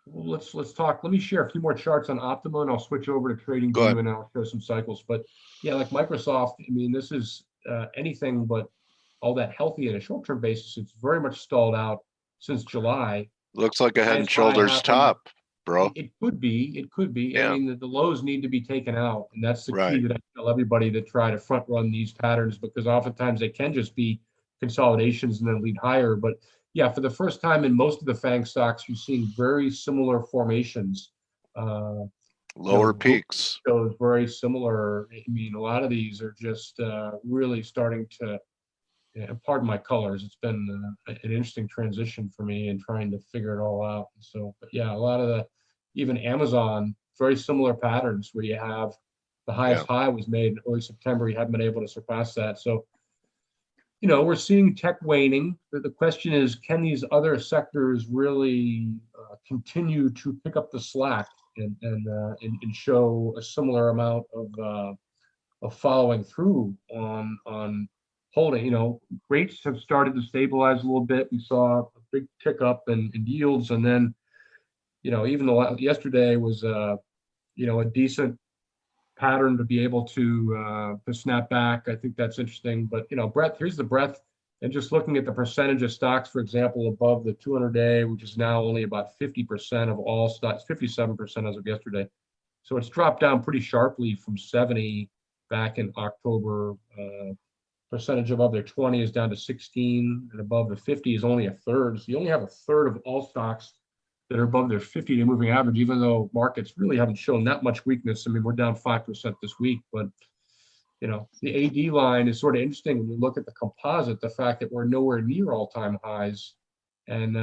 let's talk. Let me share a few more charts on Optima, and I'll switch over to TradingView and I'll show some cycles. But yeah, like Microsoft, I mean, this is anything but all that healthy in a short-term basis. It's very much stalled out since July. Looks like a head and shoulders top, bro. It could be. Yeah. I mean, the lows need to be taken out, and that's the key that I tell everybody that try to front run these patterns, because oftentimes they can just be consolidations and then lead higher. But yeah, for the first time in most of the FANG stocks, you've seen very similar formations. Lower peaks. Those very similar. I mean, a lot of these are just really starting to. Pardon my colors. It's been an interesting transition for me in trying to figure it all out. So, but yeah, a lot of even Amazon, very similar patterns where you have the highest high was made in early September. You haven't been able to surpass that. So, we're seeing tech waning. The question is, can these other sectors really continue to pick up the slack and show a similar amount of following through on holding? Rates have started to stabilize a little bit. We saw a big tick up in yields, and then you know, even though yesterday was, you know, a decent pattern to be able to snap back. I think that's interesting. But, you know, breadth, here's the breadth. And just looking at the percentage of stocks, for example, above the 200-day, which is now only about 50% of all stocks, 57% as of yesterday. So it's dropped down pretty sharply from 70 back in October. Percentage above their 20 is down to 16, and above the 50 is only a third. So you only have a third of all stocks that are above their 50-day moving average, even though markets really haven't shown that much weakness. I mean, we're down 5% this week, but you know, the AD line is sort of interesting when you look at the composite, the fact that we're nowhere near all-time highs. And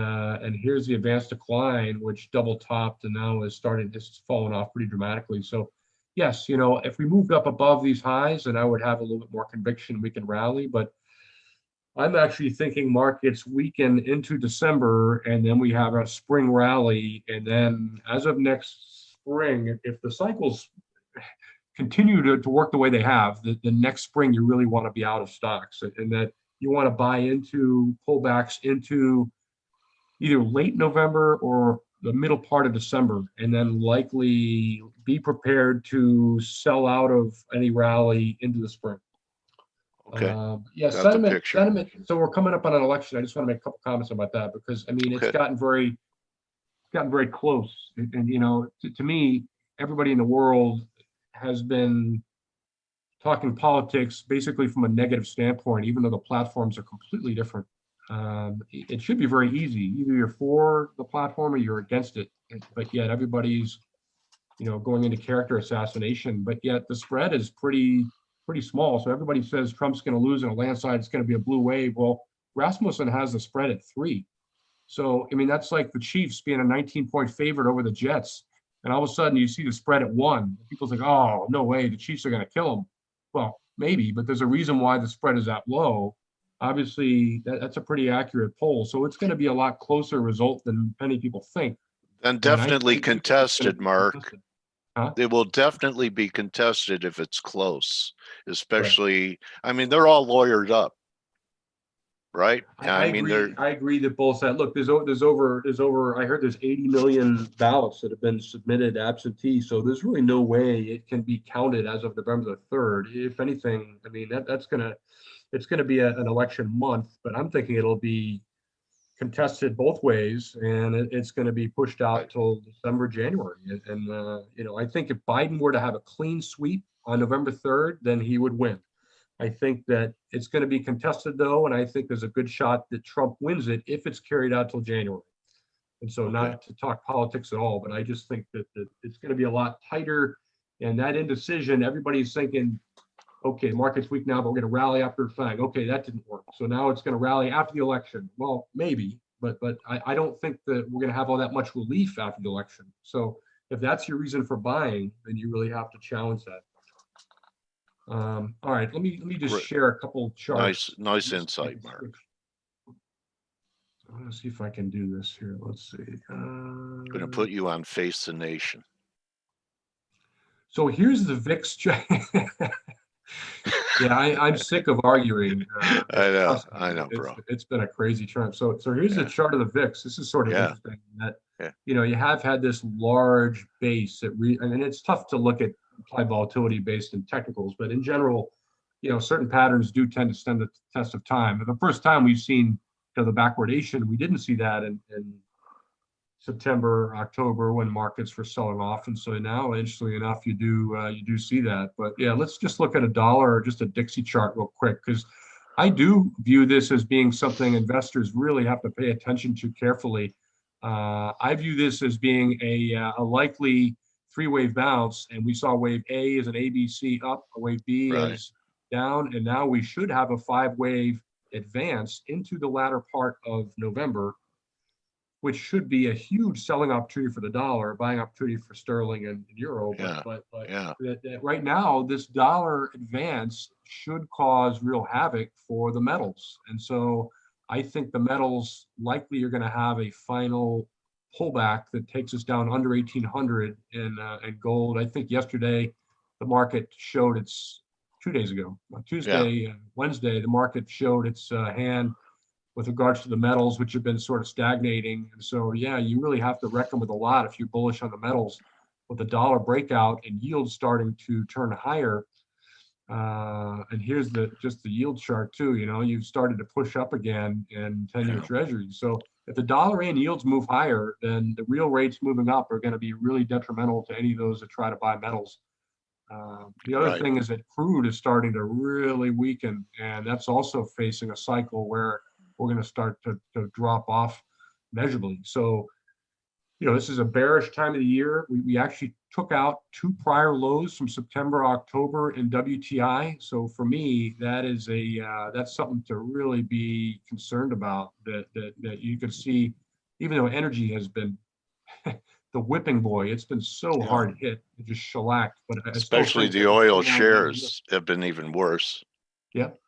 here's the advanced decline, which double topped and now is starting, this has fallen off pretty dramatically. So yes, you know, if we moved up above these highs, then I would have a little bit more conviction we can rally. But I'm actually thinking markets weaken into December, and then we have a spring rally. And then as of next spring, if the cycles continue to work the way they have, the next spring, you really want to be out of stocks, and that you want to buy into pullbacks into either late November or the middle part of December, and then likely be prepared to sell out of any rally into the spring. Okay. Yeah, Got the picture. sentiment. So we're coming up on an election. I just want to make a couple comments about that, because I mean, it's Okay. gotten very close. And you know, to me, everybody in the world has been talking politics basically from a negative standpoint, even though the platforms are completely different. It should be very easy. Either you're for the platform or you're against it, but yet everybody's, you know, going into character assassination. But yet the spread is pretty small. So everybody says Trump's going to lose in a landslide. It's going to be a blue wave. Well, Rasmussen has the spread at 3. So I mean, that's like the Chiefs being a 19-point favorite over the Jets, and all of a sudden you see the spread at 1. People think, oh no way, the Chiefs are going to kill them. Well, maybe, but there's a reason why the spread is that low. Obviously, that's a pretty accurate poll. So it's going to be a lot closer result than many people think. And definitely think it's gonna contested, be Mark. contested. Huh? It will definitely be contested if it's close, especially, I mean, they're all lawyered up, right? I agree that both sides. Look, there's over. I heard there's 80 million ballots that have been submitted absentee. So there's really no way it can be counted as of November the 3rd. If anything, I mean it's gonna be an election month, but I'm thinking it'll be contested both ways, and it's going to be pushed out till December, January. And you know, I think if Biden were to have a clean sweep on November 3rd, then he would win. I think that it's going to be contested though, and I think there's a good shot that Trump wins it if it's carried out till January. And so, not to talk politics at all, but I just think that it's going to be a lot tighter. And that indecision, everybody's thinking, okay, market's weak now, but we're going to rally after the flag. Okay, that didn't work. So now it's going to rally after the election. Well, maybe, but I don't think that we're going to have all that much relief after the election. So if that's your reason for buying, then you really have to challenge that. All right, let me just share a couple charts. Nice insight, Mark. I'm going to see if I can do this here. Let's see. I'm going to put you on Face the Nation. So here's the VIX chart. Yeah, I'm sick of arguing. I know, bro. It's been a crazy trend. So here's the chart of the VIX. This is sort of interesting that you know, you have had this large base that and it's tough to look at applied volatility based in technicals, but in general, you know, certain patterns do tend to stand the test of time. But the first time we've seen, you know, the backwardation, we didn't see that in September, October, when markets were selling off. And so now, interestingly enough, you do see that. But yeah, let's just look at a dollar or just a Dixie chart real quick, because I do view this as being something investors really have to pay attention to carefully. I view this as being a likely 3-wave bounce, and we saw wave A as an ABC up, a wave B is down, and now we should have a 5-wave advance into the latter part of November, which should be a huge selling opportunity for the dollar, buying opportunity for sterling and euro. But right now, this dollar advance should cause real havoc for the metals. And so I think the metals likely are going to have a final pullback that takes us down under 1,800 in gold. I think yesterday the market showed its 2 days ago, Tuesday, Wednesday, the market showed its hand with regards to the metals, which have been sort of stagnating. And so, yeah, you really have to reckon with a lot if you're bullish on the metals, with the dollar breakout and yields starting to turn higher. And here's just the yield chart too. You've started to push up again in 10-year Yeah. treasuries. So if the dollar and yields move higher, then the real rates moving up are going to be really detrimental to any of those that try to buy metals. The other Right. thing is that crude is starting to really weaken, and that's also facing a cycle where we're going to start to drop off measurably. So, this is a bearish time of the year. We actually took out 2 prior lows from September, October in WTI. So for me, that is that's something to really be concerned about. That you can see, even though energy has been the whipping boy, it's been so Yeah. hard hit, it just shellacked. But I still Especially think the that it's oil still down shares have been even worse. Yep.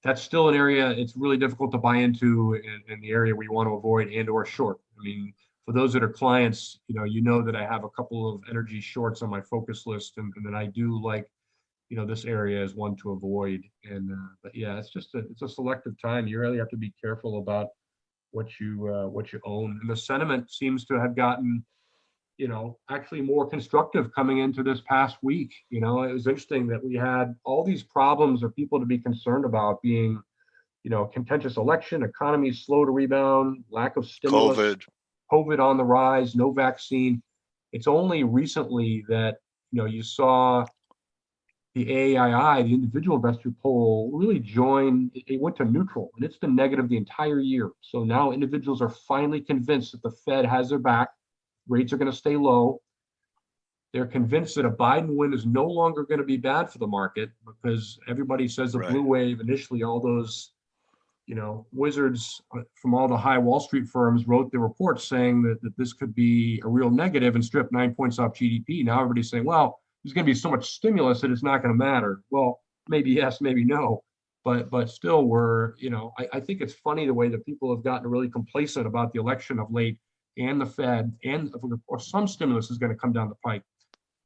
That's still an area it's really difficult to buy into in the area we want to avoid and or short. I mean, for those that are clients, that I have a couple of energy shorts on my focus list, and that I do like, this area is one to avoid. And but yeah, it's a selective time. You really have to be careful about what you own. And the sentiment seems to have gotten, actually more constructive coming into this past week. It was interesting that we had all these problems or people to be concerned about being, contentious election, economy slow to rebound, lack of stimulus, COVID on the rise, no vaccine. It's only recently that, you saw the AII, the individual investor poll, really join. It went to neutral, and it's been negative the entire year. So now individuals are finally convinced that the Fed has their back. Rates are going to stay low. They're convinced that a Biden win is no longer going to be bad for the market, because everybody says the Right. blue wave, initially all those, wizards from all the high Wall Street firms wrote the reports saying that this could be a real negative and strip 9 points off GDP. Now everybody's saying, well, there's going to be so much stimulus that it's not going to matter. Well, maybe yes, maybe no. But still, I think it's funny the way that people have gotten really complacent about the election of late, and the Fed, or some stimulus is going to come down the pike.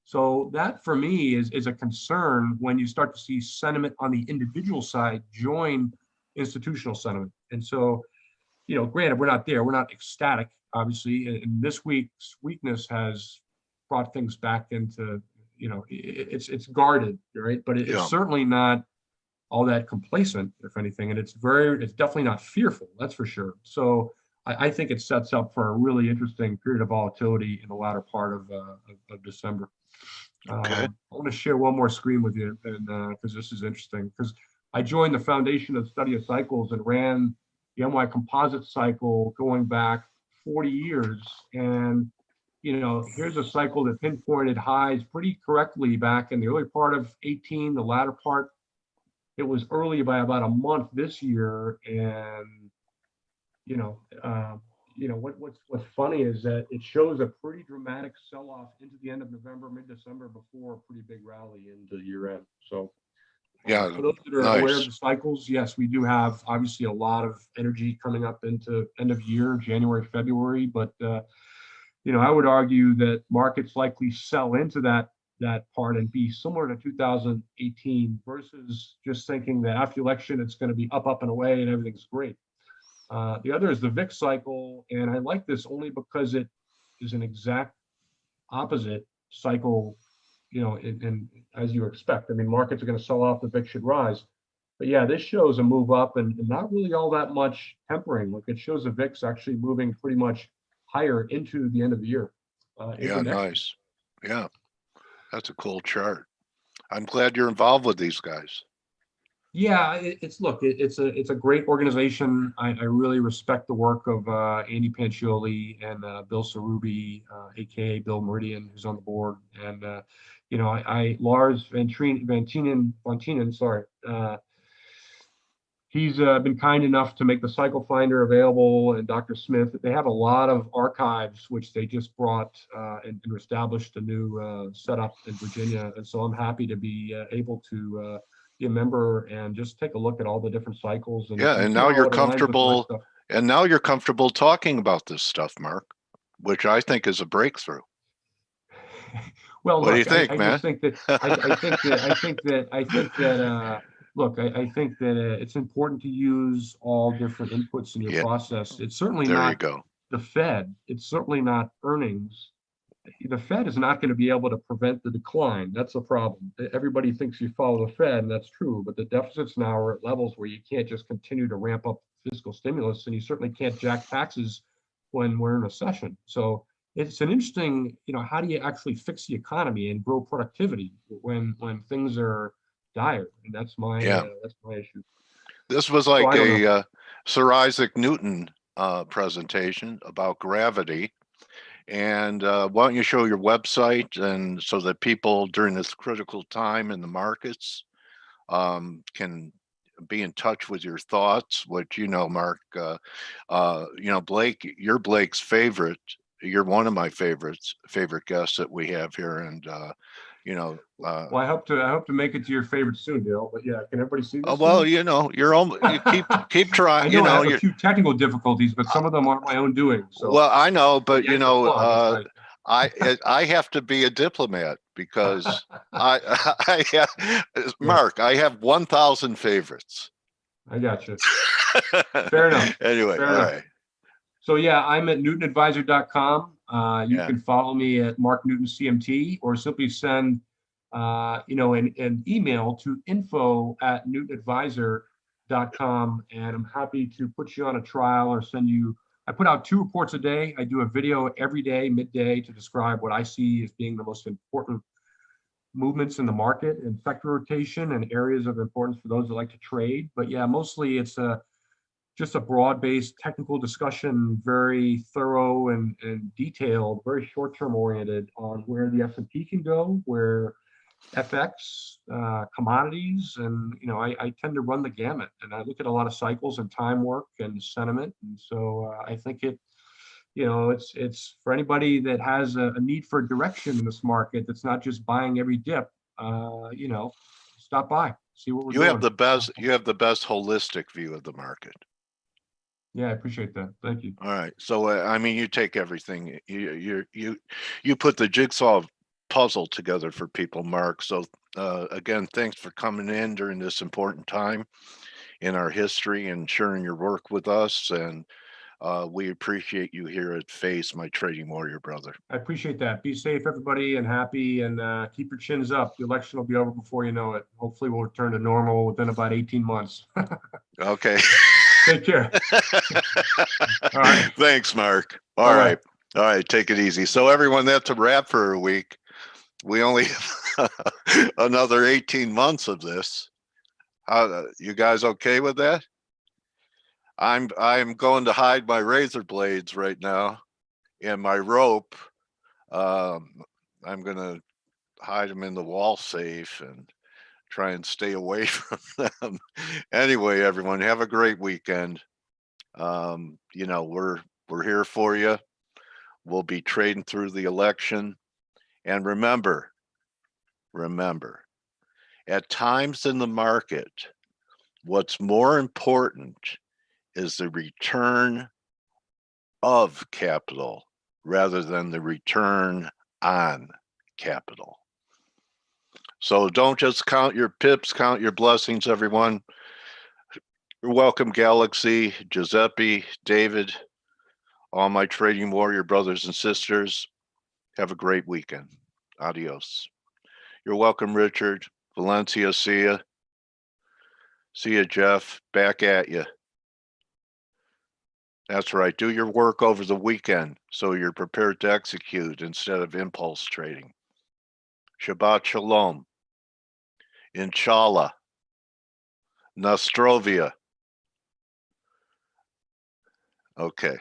So that for me is a concern when you start to see sentiment on the individual side join institutional sentiment. And so, granted, we're not there, we're not ecstatic, obviously, and this week's weakness has brought things back into, it's guarded, right? But it's Yeah. certainly not all that complacent, if anything, and it's definitely not fearful, that's for sure. So I think it sets up for a really interesting period of volatility in the latter part of December. Okay. I want to share one more screen with you, and because this is interesting, because I joined the Foundation of Study of Cycles and ran the MY Composite cycle going back 40 years. And, here's a cycle that pinpointed highs pretty correctly back in the early part of 18, the latter part. It was early by about a month this year. And, what's funny is that it shows a pretty dramatic sell-off into the end of November, mid-December, before a pretty big rally into year end. So Yeah. for those that are aware of the cycles, yes, we do have obviously a lot of energy coming up into end of year, January, February. But I would argue that markets likely sell into that part and be similar to 2018 versus just thinking that after the election it's going to be up and away and everything's great. The other is the VIX cycle, and I like this only because it is an exact opposite cycle, and as you expect. I mean, markets are going to sell off, the VIX should rise. But yeah, this shows a move up and not really all that much tempering. Like, it shows the VIX actually moving pretty much higher into the end of the year. Yeah, nice. Yeah, that's a cool chart. I'm glad you're involved with these guys. Yeah, it's a great organization. I really respect the work of Andy Pancioli and Bill Cerubi, aka Bill Meridian, who's on the board, and Lars Vantinen, sorry. He's been kind enough to make the Cycle Finder available, and Dr. Smith. They have a lot of archives, which they just brought and established a new setup in Virginia. And so I'm happy to be able to be a member and just take a look at all the different cycles. And yeah, and now you're comfortable. And now you're comfortable talking about this stuff, Mark, which I think is a breakthrough. Well, what do you think, man? I think that look, I think that it's important to use all different inputs in your Yeah. process. It's certainly There you not go. the Fed. It's certainly not earnings. The Fed is not going to be able to prevent the decline. That's a problem. Everybody thinks you follow the Fed, and that's true, but the deficits now are at levels where you can't just continue to ramp up fiscal stimulus, and you certainly can't jack taxes when we're in a recession. So it's an interesting, how do you actually fix the economy and grow productivity when things are dire? And that's my Yeah. issue. This was So like I don't know. a Sir Isaac Newton presentation about gravity. And why don't you show your website, and so that people during this critical time in the markets can be in touch with your thoughts, which, Mark, Blake, you're Blake's favorite. You're one of my favorite guests that we have here. And, Well, I hope to make it to your favorite soon, Dale. But yeah, can everybody see this? well, you're almost, you keep trying, I know I have a few technical difficulties, but some of them aren't my own doing. So well, I know, but yeah, it's a plug. It's nice. I have to be a diplomat because Yeah. Mark, I have 1,000 favorites. I got you. Fair enough. Anyway, Fair all enough. right. So yeah, I'm at newtonadvisor.com. You Yeah. can follow me at Mark Newton CMT, or simply send an email to info@newtonadvisor.com, and I'm happy to put you on a trial or send you. I put out 2 reports a day. I do a video every day, midday, to describe what I see as being the most important movements in the market and sector rotation and areas of importance for those that like to trade. But yeah, mostly it's just a broad-based technical discussion, very thorough and detailed, very short-term oriented on where the S&P can go, where FX, commodities, and I tend to run the gamut, and I look at a lot of cycles and time work and sentiment, and so I think it's for anybody that has a need for direction in this market that's not just buying every dip. Stop by, see what we're You doing. have the best holistic view of the market. Yeah, I appreciate that. Thank you. All right. So you take everything. You put the jigsaw puzzle together for people, Mark. So again, thanks for coming in during this important time in our history and sharing your work with us. And we appreciate you here at FACE, my trading warrior brother. I appreciate that. Be safe, everybody, and happy, and keep your chins up. The election will be over before you know it. Hopefully we'll return to normal within about 18 months. Okay. Take care. All right. Thanks, Mark. All right. All right. Take it easy. So everyone, that's a wrap for a week. We only have another 18 months of this. You guys okay with that? I'm going to hide my razor blades right now and my rope. I'm going to hide them in the wall safe and try and stay away from them. Anyway, everyone, have a great weekend. We're here for you. We'll be trading through the election. And remember, at times in the market, what's more important is the return of capital rather than the return on capital. So don't just count your pips, count your blessings, everyone. You're welcome, Galaxy, Giuseppe, David, all my trading warrior brothers and sisters. Have a great weekend. Adios. You're welcome, Richard. Valencia, see ya. See ya, Jeff. Back at you. That's right. Do your work over the weekend so you're prepared to execute instead of impulse trading. Shabbat Shalom. Inshallah. Nostrovia. Okay.